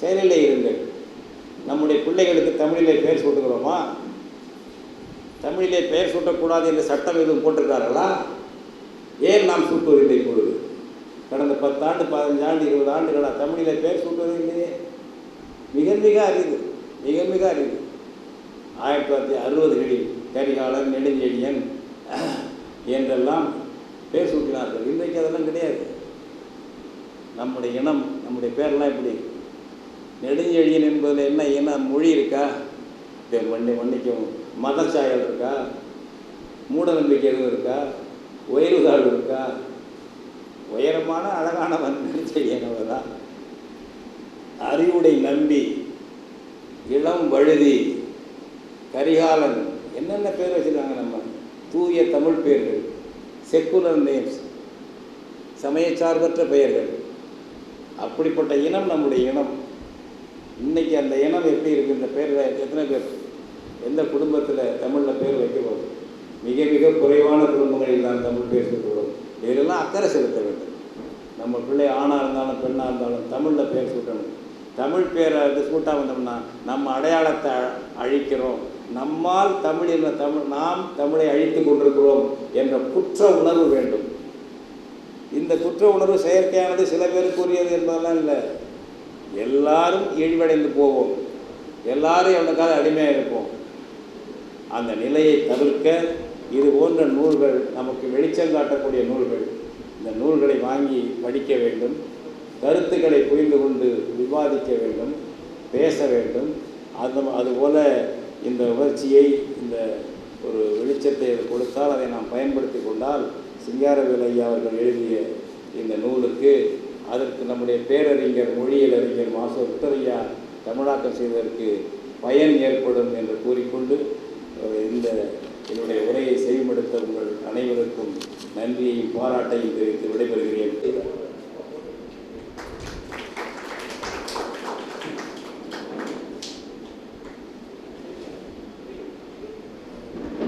[SPEAKER 1] செயலிலே இருங்கள். நம்முடைய பிள்ளைகளுக்கு தமிழிலே பெயர் சூட்டுகிறோமா? தமிழிலே பெயர் சூட்டக்கூடாது என்று சட்டம் எதுவும் போட்டிருக்கார்களா? ஏன் நாம் சூட்டுவதில்லை? இப்பொழுது கடந்த 10 ஆண்டு, 15 ஆண்டு, 20 ஆண்டுகளாக தமிழிலே பெயர் சூட்டுவதில்லையே. மிக மிக அரிது, மிக மிக அரிது. 1960களில் கரிகாலன், நெடுஞ்செழியன் என்றெல்லாம் பேர் சூட்டினார்கள். இன்றைக்கு அதெல்லாம் கிடையாது. நம்முடைய இனம், நம்முடைய பேரெல்லாம் எப்படி? நெடுஞ்செழியன் என்பதில் என்ன இனம், மொழி இருக்கா? மன்னிக்கும், மதச்சாயல் இருக்கா? மூட நம்பிக்கை எதுவும் இருக்கா? உயர்வுதாழ்வு இருக்கா? உயரமான அழகானவன் நெடுஞ்செழியன் தான். அறிவுடை நம்பி, இளம் வழுதி, கரிகாலன், என்னென்ன பேர் வச்சுருக்காங்க. நம்ம தூய தமிழ் பெயர்கள், செக்குலர் நேம்ஸ், சமயச்சார்பற்ற பெயர்கள். அப்படிப்பட்ட இனம் நம்முடைய இனம். இன்றைக்கி அந்த இனம் எப்படி இருக்குது? இந்த பேரில் எத்தனை பேர், எந்த குடும்பத்தில் தமிழில் பேர் வைக்கிறோம்? மிக மிக குறைவான குடும்பங்களில் தான் தமிழ் பேர் சூட்டுகிறோம். இதிலெல்லாம் அக்கறை செலுத்த வேண்டும். நம்ம பிள்ளை ஆணாக இருந்தாலும் பெண்ணாக இருந்தாலும் தமிழில் பேர் சூட்டணும். தமிழ் பேரை சூட்டாக வந்தோம்னா நம்ம அடையாளத்தை அழிக்கிறோம். நம்மால் நாம் தமிழை அழித்து கொண்டிருக்கிறோம் என்ற குற்ற உணர்வு வேண்டும். இந்த குற்ற உணர்வு செயற்கையானது, சில பேருக்கு உரியது என்பதெல்லாம் இல்லை. எல்லாரும் இழிவடைந்து போவோம். எல்லாரும் எவனுக்காக அடிமையாக இருப்போம். அந்த நிலையை தவிர்க்க இது போன்ற நூல்கள், நமக்கு வெளிச்சம் காட்டக்கூடிய நூல்கள், இந்த நூல்களை வாங்கி படிக்க வேண்டும். கருத்துக்களை புரிந்து கொண்டு விவாதிக்க வேண்டும், பேச வேண்டும். அதுபோல் இந்த உணர்ச்சியை, இந்த ஒரு வெளிச்சத்தை கொடுத்தால், அதை நாம் பயன்படுத்தி கொண்டால், சிங்காரவேலு ஐயா அவர்கள் எழுதிய இந்த நூலுக்கு, அதற்கு நம்முடைய பேரறிஞர், மொழியியலறிஞர் மாசு விக்டரையா தமிழாக்கம் செய்வதற்கு பயன் ஏற்படும் என்று கூறிக்கொண்டு, இந்த என்னுடைய உரையை செய்மடுத்த உங்கள் அனைவருக்கும் நன்றியையும் பாராட்டையும் தெரிவித்து விடைபெறுகிறேன்.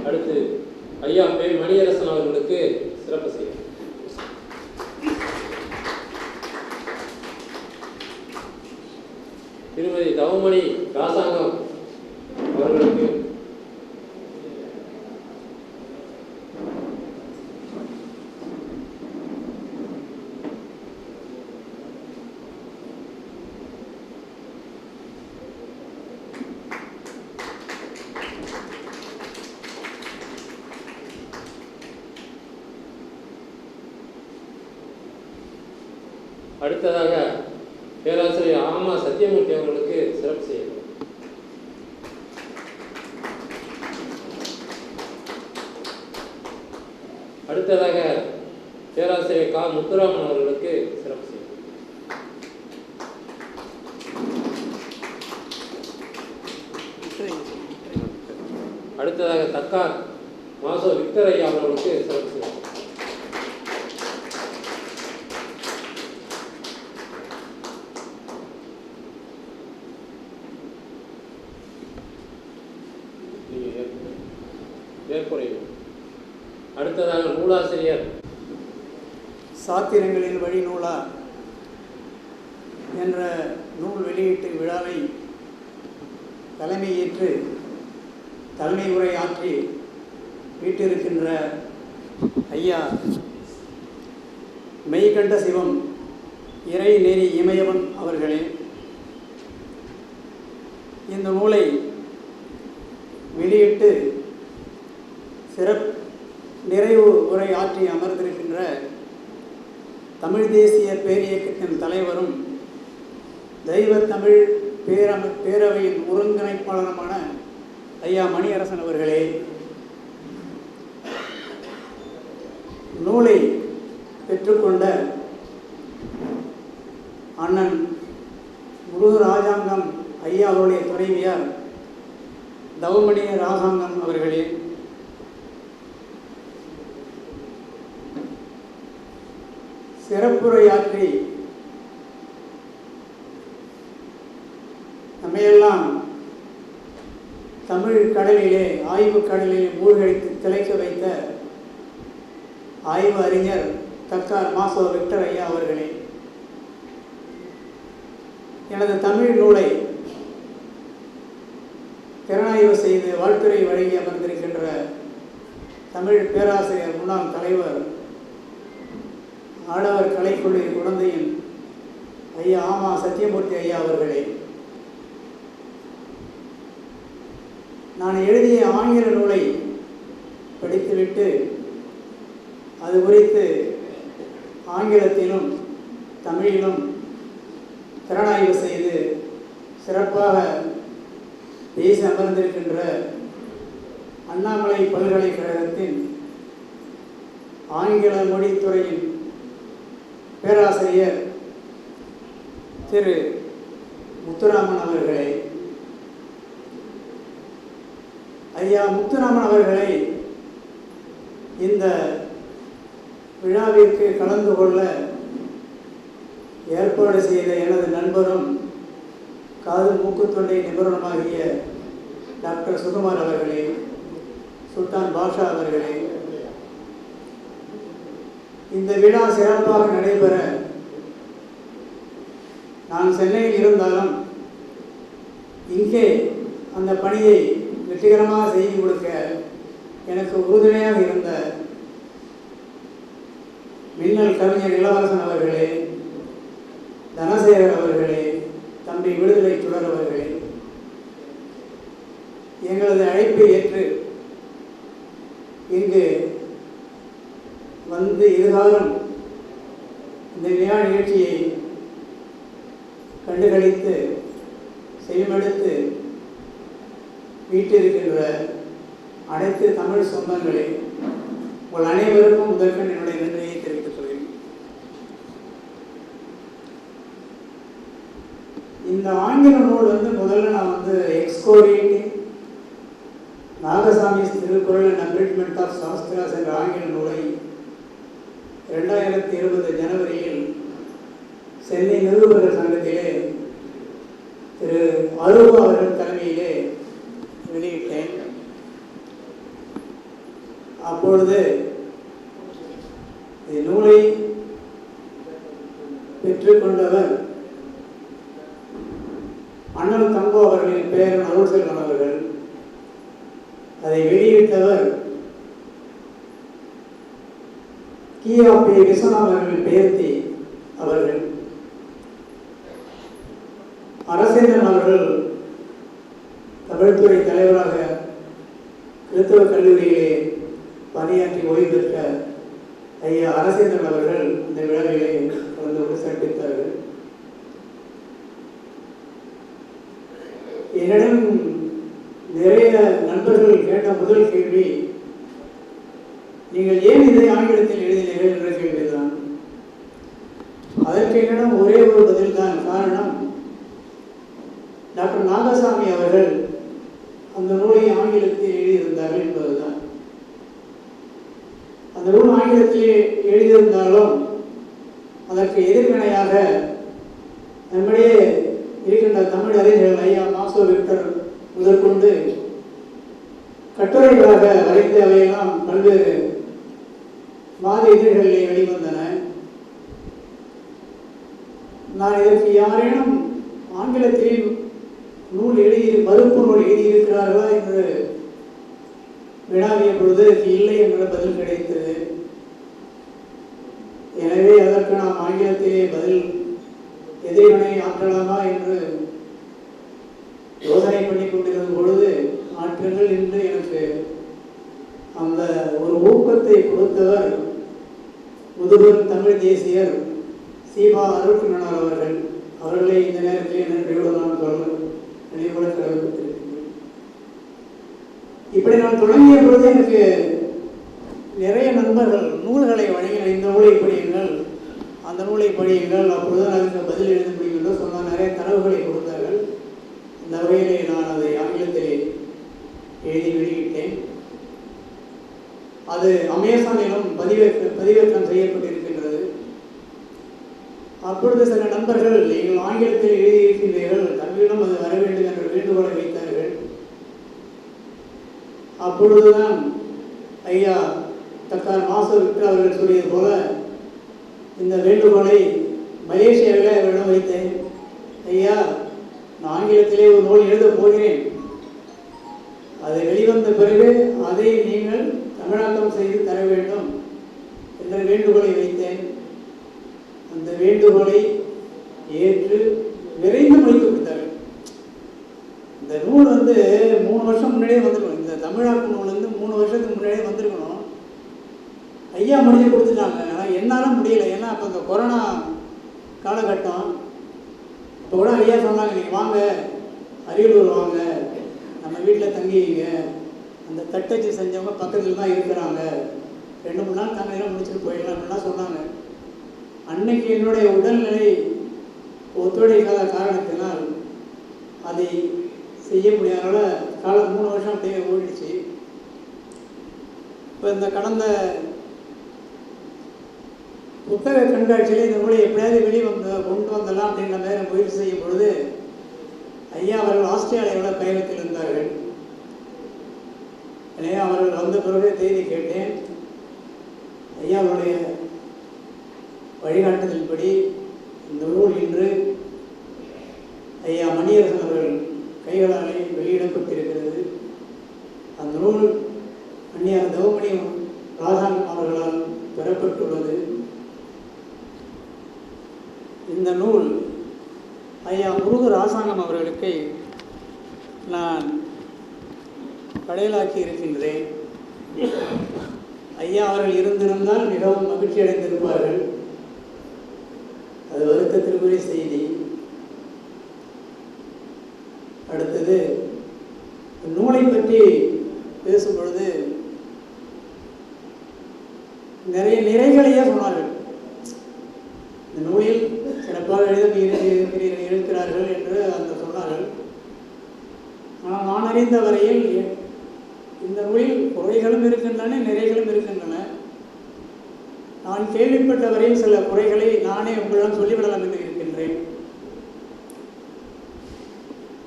[SPEAKER 1] அடுத்து
[SPEAKER 2] ஐயா மணியரசன் அவர்களுக்கு சிறப்பு செய்ய. திருமதி தவமணி ராசாங்கம் அவர்களுக்கு அடுத்ததாக பேராசிரியர் ஆமா சத்தியமூர்த்தி அவர்களுக்கு சிறப்பு செய்யப்படும். அடுத்ததாக பேராசிரியர் கா முத்துராமன் அவர்களுக்கு சிறப்பு செய்யப்படும். அடுத்ததாக தக்கார் மாசோ விக்டர் ஐயா அவர்களுக்கு சிறப்பு செய்யப்படும். அடுத்ததாக நூலாசிரியர்
[SPEAKER 3] சாத்திரங்களில் வழி நூலா என்ற நூல் வெளியீட்டு விழாவை தலைமையேற்று தலைமை உரை ஆற்றி வீட்டிருக்கின்ற ஐயா மெய்கண்ட சிவம் இறை நெறி இமயவன் அவர்களே, இந்த நூலை வெளியிட்டு நிறைவு உரை ஆற்றி அமர்ந்திருக்கின்ற தமிழ் தேசிய பேரியக்கத்தின் தலைவரும் தெய்வ தமிழ் பேரவையின் ஒருங்கிணைப்பாளருமான ஐயா மணியரசன் அவர்களே, நூலை பெற்றுக்கொண்ட அண்ணன் முருகு ராஜாங்கம் ஐயா அவருடைய துணைவியார் தவமணி ராசாங்கம் அவர்களே, சிறப்புரையாற்றி நம்மையெல்லாம் தமிழ் கடலிலே ஆய்வு கடலிலே மூழ்கடித்து திளைக்க வைத்த ஆய்வு அறிஞர் தக்கார் மாசோ விக்டர் ஐயா அவர்களே, எனது தமிழ் நூலை திறனாய்வு செய்து வாழ்த்துரை வழங்கி அமர்ந்திருக்கின்ற தமிழ் பேராசிரியர் முன்னாள் தலைவர் ஆடவர் கலைக்கல்லூரி குழந்தையின் ஐயா ஆமா சத்தியமூர்த்தி ஐயா அவர்களே, நான் எழுதிய ஆங்கில நூலை படித்துவிட்டு அது குறித்து ஆங்கிலத்திலும் தமிழிலும் திறனாய்வு செய்து சிறப்பாக பேசி அமர்ந்திருக்கின்ற அண்ணாமலை பல்கலைக்கழகத்தின் ஆங்கில மொழித்துறையின் பேராசிரியர் திரு முத்துராமன் அவர்களே, ஐயா முத்துராமன் அவர்களை இந்த விழாவிற்கு கலந்து கொள்ள ஏற்பாடு செய்த எனது நண்பரும் காது மூக்குத்தொண்டை நிபுணருமாகிய டாக்டர் சுகுமார் அவர்களே, சுல்தான் பாஷா அவர்களே, இந்த விழா சிறப்பாக நடைபெற நான் சென்னையில் இருந்தாலும் இங்கே அந்த பணியை வெற்றிகரமாக செய்து கொடுக்க எனக்கு உறுதுணையாக இருந்த மின்னல் கவிஞர் இளவரசன் அவர்களே, தனசேகர் அவர்களே, தம்பி விடுதலை சுடர் அவர்களே, எங்களது அழைப்பை ஏற்று இங்கு வந்து இதுகாலம் இந்த விழா நிகழ்ச்சியை கண்டுகளித்து செவிமடுத்து வீட்டிருக்கின்ற அனைத்து தமிழ் சொந்தங்களே, உங்கள் அனைவருக்கும் முதற்கண் என்னுடைய நன்றியை தெரிவித்துக் கொள்கிறேன். இந்த ஆங்கில நூல் முதல்ல நான் எக்ஸ்கோரியேட்டிங் நாகசாமி திருக்குறள் அண்ட் அப்ரிட்மெண்ட் ஆஃப் சாஸ்திராஸ் என்ற ஆங்கில நூலை 2020 ஜனவரியில் சென்னை நிருபர்கள் சங்கத்திலே திரு அருவா அவர்கள் தலைமையிலே வெளியிட்டேன். அப்பொழுது நூலை பெற்றுக்கொண்டவர் அண்ணல் தங்கோ அவர்களின் பேரன் அருள் செல்வன் அவர்கள். அதை வெளியிட்டவர் கியாபி விஸ்வநாத் அவர்களின் பேர்த்தி அவர்கள். அரசேந்திரன் அவர்கள் தமிழ்துறை தலைவராக கிறிஸ்தவ கல்லூரியிலே பணியாற்றி ஓய்வு பெற்ற ஐயா அரசேந்திரன் அவர்கள் இந்த விழாவிலே கலந்து கொண்டு சிறப்பித்தார்கள். என்னிடம் நிறைய நண்பர்கள் கேட்ட முதல் கேள்வி, நீங்கள் ஏன் இதை ஆங்கிலத்தில் எழுதினீர்கள் என்ற கேள்விதான். அதற்கு என்னிடம் ஒரே ஒரு பதில் தான். காரணம், டாக்டர் நாகசாமி அவர்கள் அந்த நூலை ஆங்கிலத்தில் எழுதியிருந்தார்கள் என்பதுதான். அந்த நூல் ஆங்கிலத்தில் எழுதியிருந்தாலும் அதற்கு எதிர்வினையாக நம்முடைய இருக்கின்ற தமிழ் அறிஞர்கள் ஐயா மாசோ விக்டர் முதற்கொண்டு கட்டுரைகளாக வரைந்து அவையெல்லாம் பல்வேறு மாத இதழ்களிலே வெளிவந்தன. நான் இதற்கு யாரேனும் ஆங்கிலத்தில் நூல் மறுப்பு நூல் எழுதியிருக்கிறார்களா என்று வினாவிய பொழுது இல்லை என்ற பதில் கிடைத்தது. எனவே அதற்கு நாம் ஆங்கிலத்திலே பதில் எதிர்வினை ஆற்றலாமா என்று யோசனை பண்ணி கொண்டிருந்த பொழுது ஆற்றுங்கள் என்று எனக்கு அந்த ஒரு ஊக்கத்தை கொடுத்தவர் முதுபெரும் தமிழ் தேசியர் சீபா அருள்குணர் அவர்கள். அவர்களை இந்த நேரத்தில் நன்றியோடு நான் சொல்ல நினைவுட கடமைப்பட்டிருக்கின்றேன். இப்படி நான் தொடங்கிய பொழுது எனக்கு நிறைய நண்பர்கள் நூல்களை வழங்கின. இந்த நூலை படியுங்கள், அந்த நூலை படியுங்கள், அப்பொழுது அதுக்கு பதில் எழுத முடியும் என்று சொன்னால் நிறைய தரவுகளை கொடுத்தார்கள். இந்த வகையிலே நான் அதை ஆங்கிலத்திலே எழுதி வெளியிட்டேன். அது அமேசானிலும் பதிவேற்றம் செய்யப்பட்டிருக்கின்றது. அப்பொழுது சில நண்பர்கள் நீங்கள் ஆங்கிலத்தில் எழுதியிருக்கின்றீர்கள், தமிழிலும் அது வர வேண்டும் என்ற வேண்டுகோளை வைத்தார்கள். அப்பொழுதுதான் ஐயா தக்கார் மாசோ விக்டர் அவர்கள் சொல்லியது போல இந்த வேண்டுகோளை மலேசியாவில் அவரிடம் வைத்தேன். ஐயா, நான் ஆங்கிலத்திலே ஒரு நூல் எழுதப் போகிறேன், அது வெளிவந்த பிறகு அதை நீங்கள் தமிழாக்கம் செய்து தர வேண்டும் என்ற வேண்டுகோளை வைத்தேன். அந்த வேண்டுகோளை ஏற்று விரைந்து முடித்து கொடுத்தார்கள். இந்த நூல் 3 வருஷம் முன்னாடியே வந்துருக்கணும். இந்த தமிழாக்க நூல் 3 வருஷத்துக்கு முன்னாடியே வந்திருக்கணும். ஐயா முடிஞ்சு கொடுத்துட்டாங்க. ஆனால் என்னால் முடியலை. ஏன்னா அப்போ இந்த கொரோனா காலகட்டம். இப்போ கூட ஐயா சொன்னாங்க, நீங்கள் வாங்க அரியலூர் வாங்க, நம்ம வீட்டில் தங்கிங்க, அந்த தட்டச்சு செஞ்சவங்க பக்கத்தில் தான் இருக்கிறாங்க, 2-3 நாள் தங்கினா முடிச்சுட்டு போயிடலாம் அப்படின்னா சொன்னாங்க. அன்னைக்கு என்னுடைய உடல்நிலை ஒத்துழைக்காத காரணத்தினால் அதை செய்ய முடியாதனால காலம் 3 வருஷம் அப்படியே ஓடிடுச்சு. இப்போ இந்த கடந்த புத்தக கண்காட்சியில் இந்த நூலை எப்படியாவது கொண்டு வந்தலாம் அப்படின்ற மாதிரி முயற்சி செய்யும் பொழுது ஐயா அவர்கள் ஆஸ்திரேலியாவில் பயணத்தில் இருந்தார்கள். எனவே அவர்கள் வந்த பிறகு தேதி கேட்டேன். ஐயா அவருடைய வழிகாட்டுதல்படி இந்த நூல் இன்று ஐயா மணியரசன் அவர்கள் கைகளாலே வெளியிடப்பட்டிருக்கிறது. அந்த நூல் அந்நியார் தவமணி ராசாங்கம் அவர்களால் பெறப்பட்டுள்ளது. இந்த நூல் ஐயா முருகு ராசாங்கம் அவர்களுக்கு நான் படையலாக்கி இருக்கின்றேன். ஐயா அவர்கள் இருந்திருந்தால் மிகவும் மகிழ்ச்சி அடைந்திருப்பார்கள். அது வருத்தத்திற்குரிய செய்தி. அடுத்தது நூலை பற்றி பேசும் பொழுது நிறைய நிறைகளையே சொன்னார்கள். இந்த நூலில் சிறப்பாக எழுதுகிறார்கள் என்று அந்த சொன்னார்கள். ஆனால் நான் அறிந்த வரையில் இந்த நூலில் குறைகளும் இருக்கின்றன, நிறைகளும் இருக்கின்றன. நான் கேள்விப்பட்ட வரையில் சில குறைகளை நானே உங்களிடம் சொல்லிவிடலாம் என்று இருக்கின்றேன்.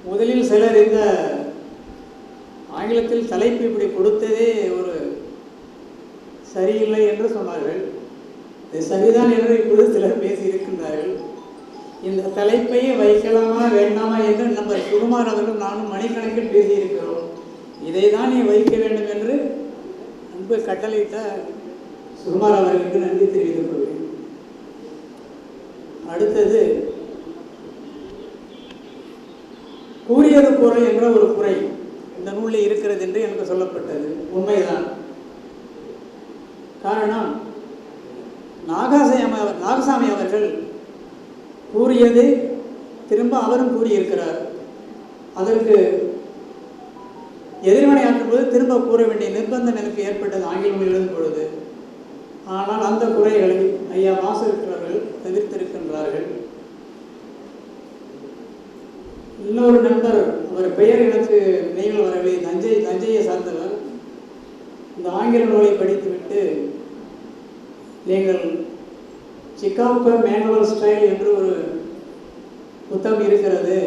[SPEAKER 3] முதலில் சிலர் இந்த ஆங்கிலத்தில் தலைப்பு இப்படி கொடுத்ததே ஒரு சரியில்லை என்று சொன்னார்கள். இது சரிதான் என்று இப்பொழுது சிலர் பேசியிருக்கின்றார்கள். இந்த தலைப்பையே வைக்கலாமா வேண்டாமா என்று நம்ம சுகுமார் அவர்கள் நானும் மணிக்கணக்கில் பேசியிருக்கிறோம். இதை தான் நீ வைக்க வேண்டும் என்று அன்பு கட்டளையிட்ட சுகுமார் அவர்களுக்கு நன்றி தெரிவித்துக் கொள்வேன். அடுத்தது கூறியது குறை என்ற ஒரு குறை இந்த நூலில் இருக்கிறது என்று எனக்கு சொல்லப்பட்டது. உண்மைதான். காரணம், நாகசாமி அவர்கள் கூறியது திரும்ப அவரும் கூறியிருக்கிறார். அதற்கு எதிர்வினையாற்றும்போது திரும்ப கூற வேண்டிய நிர்பந்தம் எனக்கு ஏற்பட்டது ஆங்கிலம் எழுதும் பொழுது. ஆனால் அந்த குறைகளை ஐயா மாசவிக்டர்கள் தவிர்த்திருக்கின்றார்கள். இன்னொரு நண்பர், அவர் பெயர் எனக்கு நினைவில் வரவில்லை, தஞ்சையை சார்ந்தவர். இந்த ஆங்கில நூலை படித்துவிட்டு நீங்கள் சிகாகோ மேனுவல் ஸ்டைல் என்று ஒரு புத்தகம் இருக்கிறது,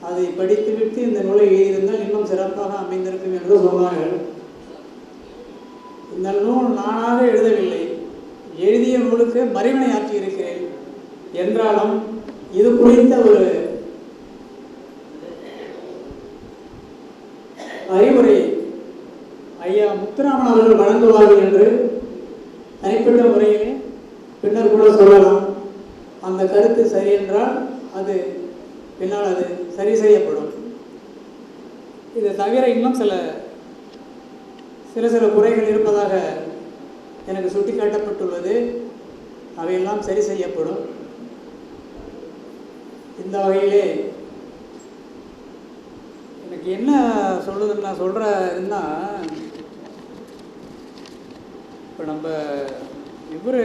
[SPEAKER 3] அதை படித்துவிட்டு இந்த நூலை எழுதியிருந்தால் இன்னும் சிறப்பாக அமைந்திருக்கும் என்று சொன்னார்கள். இந்த நூல் நானாக எழுதவில்லை, எழுதிய நூலுக்கு மறைவினை ஆற்றி இருக்கிறேன். என்றாலும் இது குறித்த ஒரு அறிவுரை ஐயா முத்துராமன் அவர்கள் வழங்குவார்கள் என்று தனிப்பட்ட முறையிலே பின்னர் கூட சொல்லலாம். அந்த கருத்து சரி என்றால் அது பின்னால் அது சரி செய்யப்படும். இது தவிர இன்னும் சில குறைகள் இருப்பதாக எனக்கு சுட்டிக்காட்டப்பட்டுள்ளது. அவையெல்லாம் சரி செய்யப்படும். இந்த வகையிலே எனக்கு என்ன சொல்லுதுன்னு நான் சொல்கிறேன்னா, இப்போ நம்ம இவர்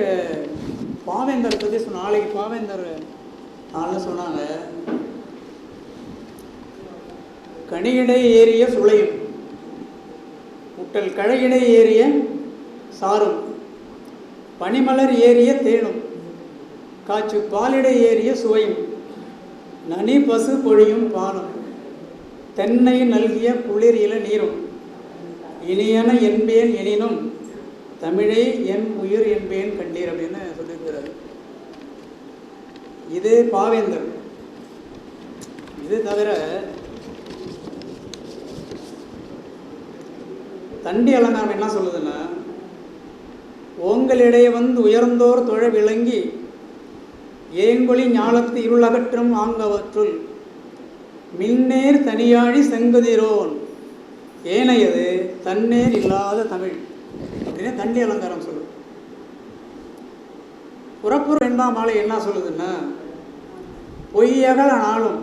[SPEAKER 3] பாவேந்தர் பற்றி நாளைக்கு பாவேந்தர் நாளில் சொன்னாங்க, கனியிடை ஏறிய சுளையும் முட்டல் கழையிடை ஏறிய சாரும் பனிமலர் ஏறிய தேனும் காற்று பாலிடை ஏறிய சுவையும் நனி பசு பொழியும் பாலும் தென்னை நல்கிய குளிர் இள நீரும் இனியன என்பேன் எனினும் தமிழை என் உயிர் என்பேன் கண்டீர் அப்படின்னு சொல்லியிருக்கிறார். இது பாவேந்தர். இது தவிர தண்டி அலங்காரம் என்ன சொல்லுதுன்னா, ஓங்களிடையே வந்து உயர்ந்தோர் தொழ விளங்கி ஏங்கொழி ஞாலத்து இருளகற்றும் ஆங்கவற்றுள் மின்னேர் தனியாழி செங்குதிரோன் ஏனையது தன்னேர் இல்லாத தமிழ் அப்படின்னு தண்டி அலங்காரம் சொல்லுது. புறப்புற வெண்பா மாலை என்ன சொல்லுதுன்னா, பொய்யகல் ஆனாலும்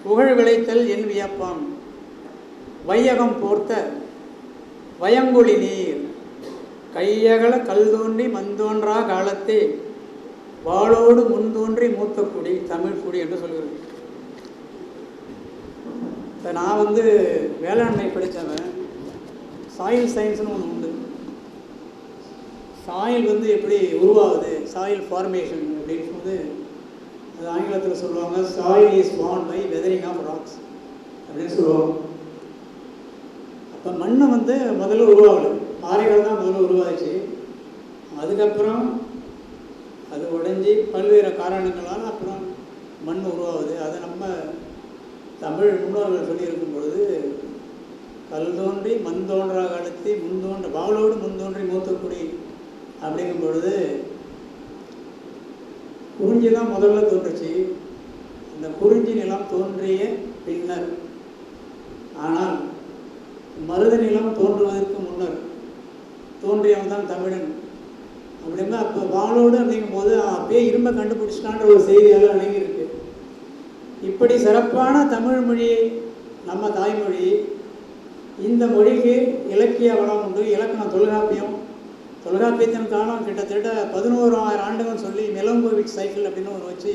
[SPEAKER 3] புகழ் விளைத்தல் என் வியப்பாம் வையகம் போர்த்த வயங்கொழி நீர் கையகல கல் தோன்றி மந்தோன்றா காலத்தே வாளோடு முன்தோன்றி மூத்த குடி தமிழ் குடி என்று சொல்கிறது. இப்போ நான் வேளாண்மை படித்தவன். சாயில் சயின்ஸ்னு ஒன்று உண்டு. சாயில் எப்படி உருவாகுது, சாயில் ஃபார்மேஷன் அப்படின்னு போது அது ஆங்கிலத்தில் சொல்லுவாங்க, soil is formed by weathering of rocks அப்படின்னு சொல்லுவாங்க. இப்போ மண் முதல்ல உருவாகலை, பாறைகள் தான் முதல்ல உருவாச்சு. அதுக்கப்புறம் அது உடைஞ்சி பல்வேறு காரணங்களால் அப்புறம் மண் உருவாகுது. அதை நம்ம தமிழ் முன்னோர்கள் சொல்லியிருக்கும் பொழுது கல் தோன்றி மண் தோன்றா காலத்தி வாளோடு முன்தோன்றி மூத்தக்குடி அப்படிங்கும் பொழுது குறிஞ்சி தான் முதல்ல தோன்றுச்சு. அந்த குறிஞ்சி நிலம் தோன்றிய பின்னர், ஆனால் மருத நிலம் தோன்றுவதற்கு முன்னர் தோன்றியவன் தான் தமிழன் அப்படின்னா, அப்போ வாளோடு அப்படிங்கும் போது அப்பயே இரும்பை கண்டுபிடிச்சிட்டான்ற ஒரு செய்தியெல்லாம் அடங்கியிருக்கு. இப்படி சிறப்பான தமிழ் மொழியை, நம்ம தாய்மொழி, இந்த மொழிக்கு இலக்கிய வளம் உண்டு. இலக்கணம் தொல்காப்பியத்தின் காலம் கிட்டத்தட்ட 11,000 ஆண்டுகள் சொல்லி மெலங்கோவிக் சைக்கிள் அப்படின்னு ஒரு வச்சு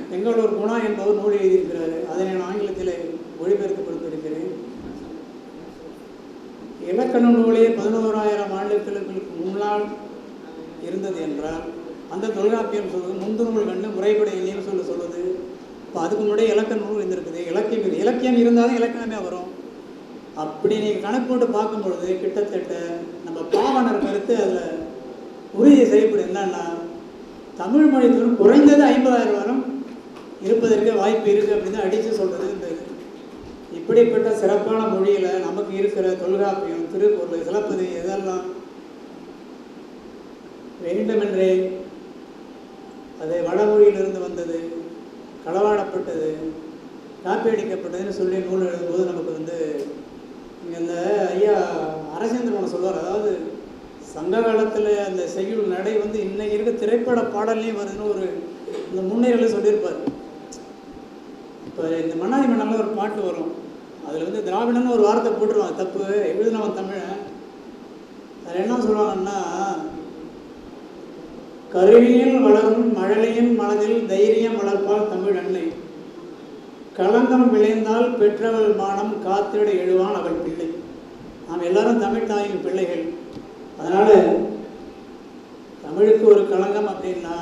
[SPEAKER 3] பெங்களூர் குணா என்பவர் நூல் எழுதியிருக்கிறாரு. அதை நான் ஆங்கிலத்தில் மொழிபெயர்த்து கொடுத்திருக்கிறேன். இலக்கண நூலே 11,000 ஆண்டுகளுக்கு முன்னால் இருந்தது என்றால் அந்த தொல்காப்பியம் சொல்வது முந்துநூல் கண்டு முறைப்பட இல்லைன்னு சொல்லுது. இப்போ அதுக்கு முன்னாடியே இலக்கண நூல் இருந்திருக்குது. இலக்கியம் இருந்தாலும் இலக்கணமே வரும். அப்படி நீங்கள் கணக்கு போட்டு பார்க்கும் பொழுது கிட்டத்தட்ட நம்ம நம்ம பாவனர் கருத்து அதில் உறுதி செய்யப்படும். என்னன்னா, தமிழ் மொழி குறைந்தது 50,000 வருடம் இருப்பதற்கு வாய்ப்பு இருக்குது அப்படின்னு அடித்து சொல்கிறது. இந்த இப்படிப்பட்ட சிறப்பான மொழியில் நமக்கு இருக்கிற தொல்காப்பியம், திருக்குறள், சிலப்பதி இதெல்லாம் வேண்டுமென்றே அது வடமொழியிலிருந்து வந்தது, களவாடப்பட்டது, காப்பியடிக்கப்பட்டதுன்னு சொல்லி நூல் எழுதும்போது நமக்கு இங்கே இந்த ஐயா அரசேந்திரன் சொல்வார். அதாவது சங்க காலத்தில் அந்த செய்யுள் நடை இன்னைக்கு இருக்க திரைப்பட பாடல்லையும் வருதுன்னு ஒரு இந்த முன்னையில் சொல்லியிருப்பார். இப்போ இந்த மன்னாதி மன்னனில் ஒரு பாட்டு வரும், அதில் திராவிடன்னு ஒரு வார்த்தை போட்டுருவாங்க, தப்பு எழுதினவன் தமிழன். அதில் என்ன சொல்லுவாங்கன்னா, கருவியில் வளரும் மழலையின் மனதில் தைரியம் வளர்ப்பால் தமிழ் அன்னை, களங்கம் விளைந்தால் பெற்றவள் மானம் காத்திட எழுவான் அவள் பிள்ளை. நாம் எல்லாரும் தமிழ் தாயின் பிள்ளைகள். அதனால் தமிழுக்கு ஒரு களங்கம் அப்படின்னா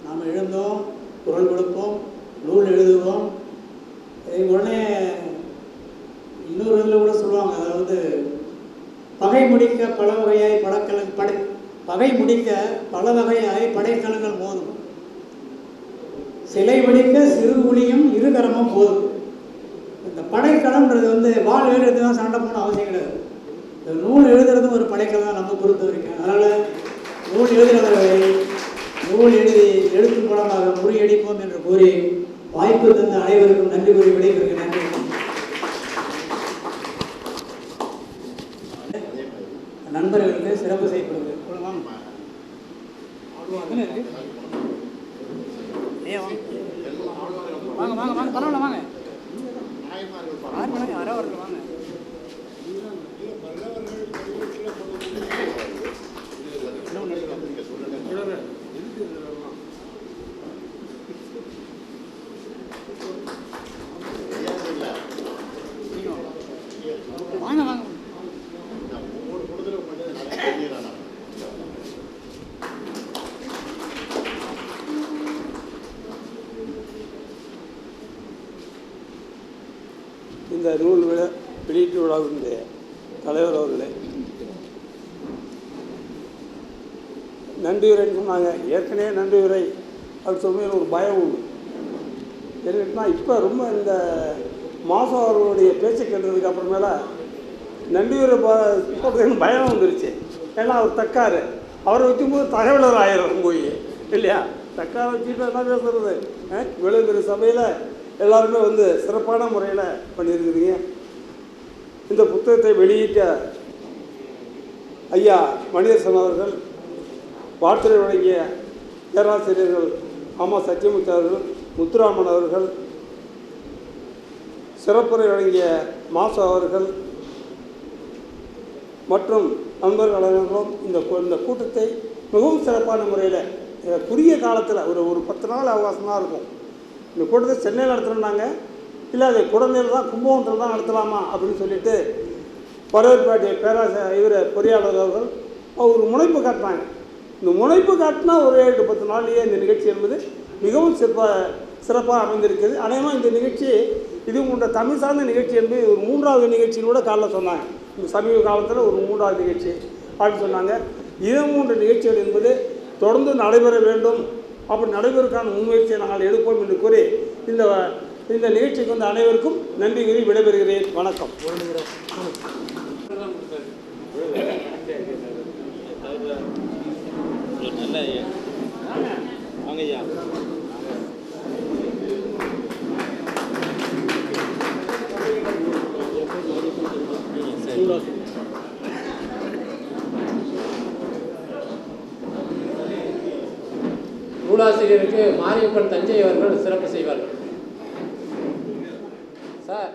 [SPEAKER 3] நாம் எழுந்தோம், குரல் கொடுப்போம், நூல் எழுதுவோம். உடனே இன்னொரு இதில் கூட சொல்லுவாங்க, அதாவது பகை முடிக்க பல வகையாய் பகை முடிக்க பல வகையாய் படைக்கலங்கள் மோதும், சிலை வடிக்க சிறு புலியும் இருகரமும் போதும். இந்த படைக்கலம்ன்றது வாள் எழுதுறது தான் சண்டை போன அவசியம் கிடையாது. இந்த நூல் எழுதுறதும் ஒரு படைக்கலம் தான் நம்ம பொறுத்த வரைக்கும். அதனால் நூல் எழுதுகிறவர்களை நூல் எழுதி எழுத்து மூலமாக முறியடிப்போம் என்று கூறி வாய்ப்பு தந்த அனைவருக்கும் நன்றி கூறி விடைபெறுகிறேன். நன்றி. நண்பர்களுக்கு சிறப்பு செய்யப்படுது. வாங்க வாங்க வாங்க, பரவாயில்ல வாங்க, 6 மணிக்கு வரவர்கள் வாங்க. வாங்க வாங்க.
[SPEAKER 4] இந்த நூல் வெளியீட்டு விழாவினுடைய தலைவர் அவர்களே, நன்றியுரைன்னு சொன்னாங்க. ஏற்கனவே நன்றியுரை அப்படின்னு சொல்லி ஒரு பயம் உண்டு. என்னன்னா இப்போ ரொம்ப இந்த மாதம் அவர்களுடைய பேச்சை கேட்டதுக்கு அப்புறமேல நன்றியுரை போகிறதுக்கு பயம் வந்துருச்சு. ஏன்னா அவர் தக்கார், அவரை வைக்கும்போது தகவலர் ஆயிரம் போய் இல்லையா, தக்காரை வச்சுட்டு என்ன பேசுறது. இவ்வளோ பெரிய சபையில் எல்லாருமே சிறப்பான முறையில் பண்ணியிருக்கிறீங்க. இந்த புத்தகத்தை வெளியிட்ட ஐயா மணியரசன் அவர்கள், வாழ்த்துறை வழங்கிய பேராசிரியர்கள் ஆமா சத்தியமூர்த்தி அவர்கள், முத்துராமன் அவர்கள், சிறப்புரை வழங்கிய மாசு அவர்கள் மற்றும் நண்பர்கள் அனைவரும் இந்த கூட்டத்தை மிகவும் சிறப்பான முறையில் குறுகிய காலத்தில் ஒரு 10 நாள் அவகாசம் தான் இருக்கும். இந்த கூட்டத்தை சென்னையில் நடத்துகிறாங்க, இல்லை அது குடநீர் தான் கும்பகோணத்தில் தான் நடத்தலாமா அப்படின்னு சொல்லிட்டு வரவேற்பாட்டிய பொறியாளர் அவர்கள் ஒரு முனைப்பு காட்டினாங்க. இந்த முனைப்பு காட்டினா ஒரு 8-10 நாள்லேயே இந்த நிகழ்ச்சி என்பது மிகவும் சிறப்பாக அமைந்திருக்குது. அநேகமாக இந்த நிகழ்ச்சி இது உங்களோட தமிழ் சார்ந்த நிகழ்ச்சி என்பது ஒரு 3வது நிகழ்ச்சின்னு கூட காலைல சொன்னாங்க. இந்த சமீப காலத்தில் ஒரு 3வது நிகழ்ச்சி அப்படின்னு சொன்னாங்க. இது 3 நிகழ்ச்சிகள் என்பது தொடர்ந்து நடைபெற வேண்டும். அப்படி நடைபெறுவதற்கான முன்முயற்சியை நாங்கள் எடுப்போம் என்று கூறி இந்த நிகழ்ச்சிக்கு அனைவருக்கும் நன்றி கூறி விடைபெறுகிறேன். வணக்கம்.
[SPEAKER 2] நூலாசிரியருக்கு மாரியப்பன் தஞ்சை அவர்கள் சிறப்பு செய்வார்கள். Sir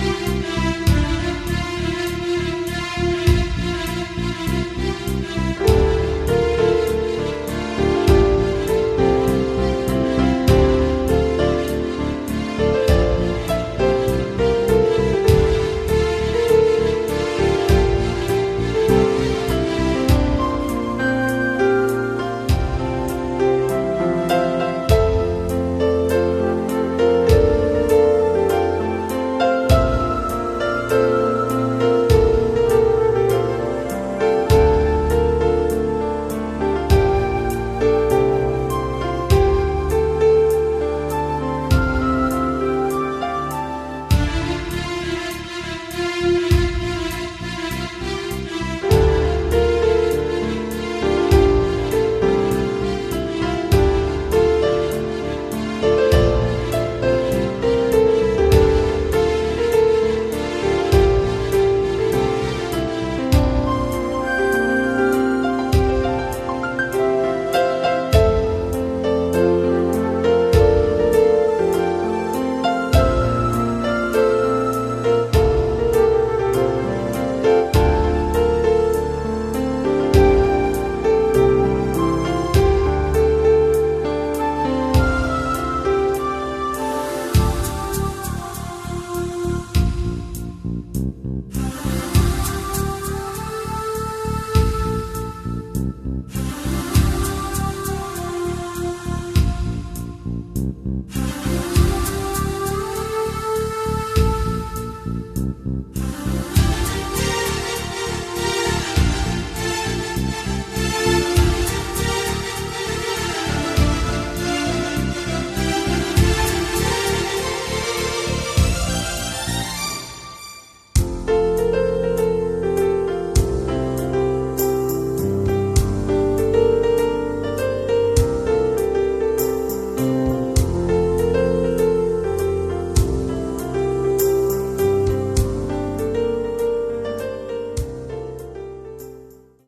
[SPEAKER 5] Thank you.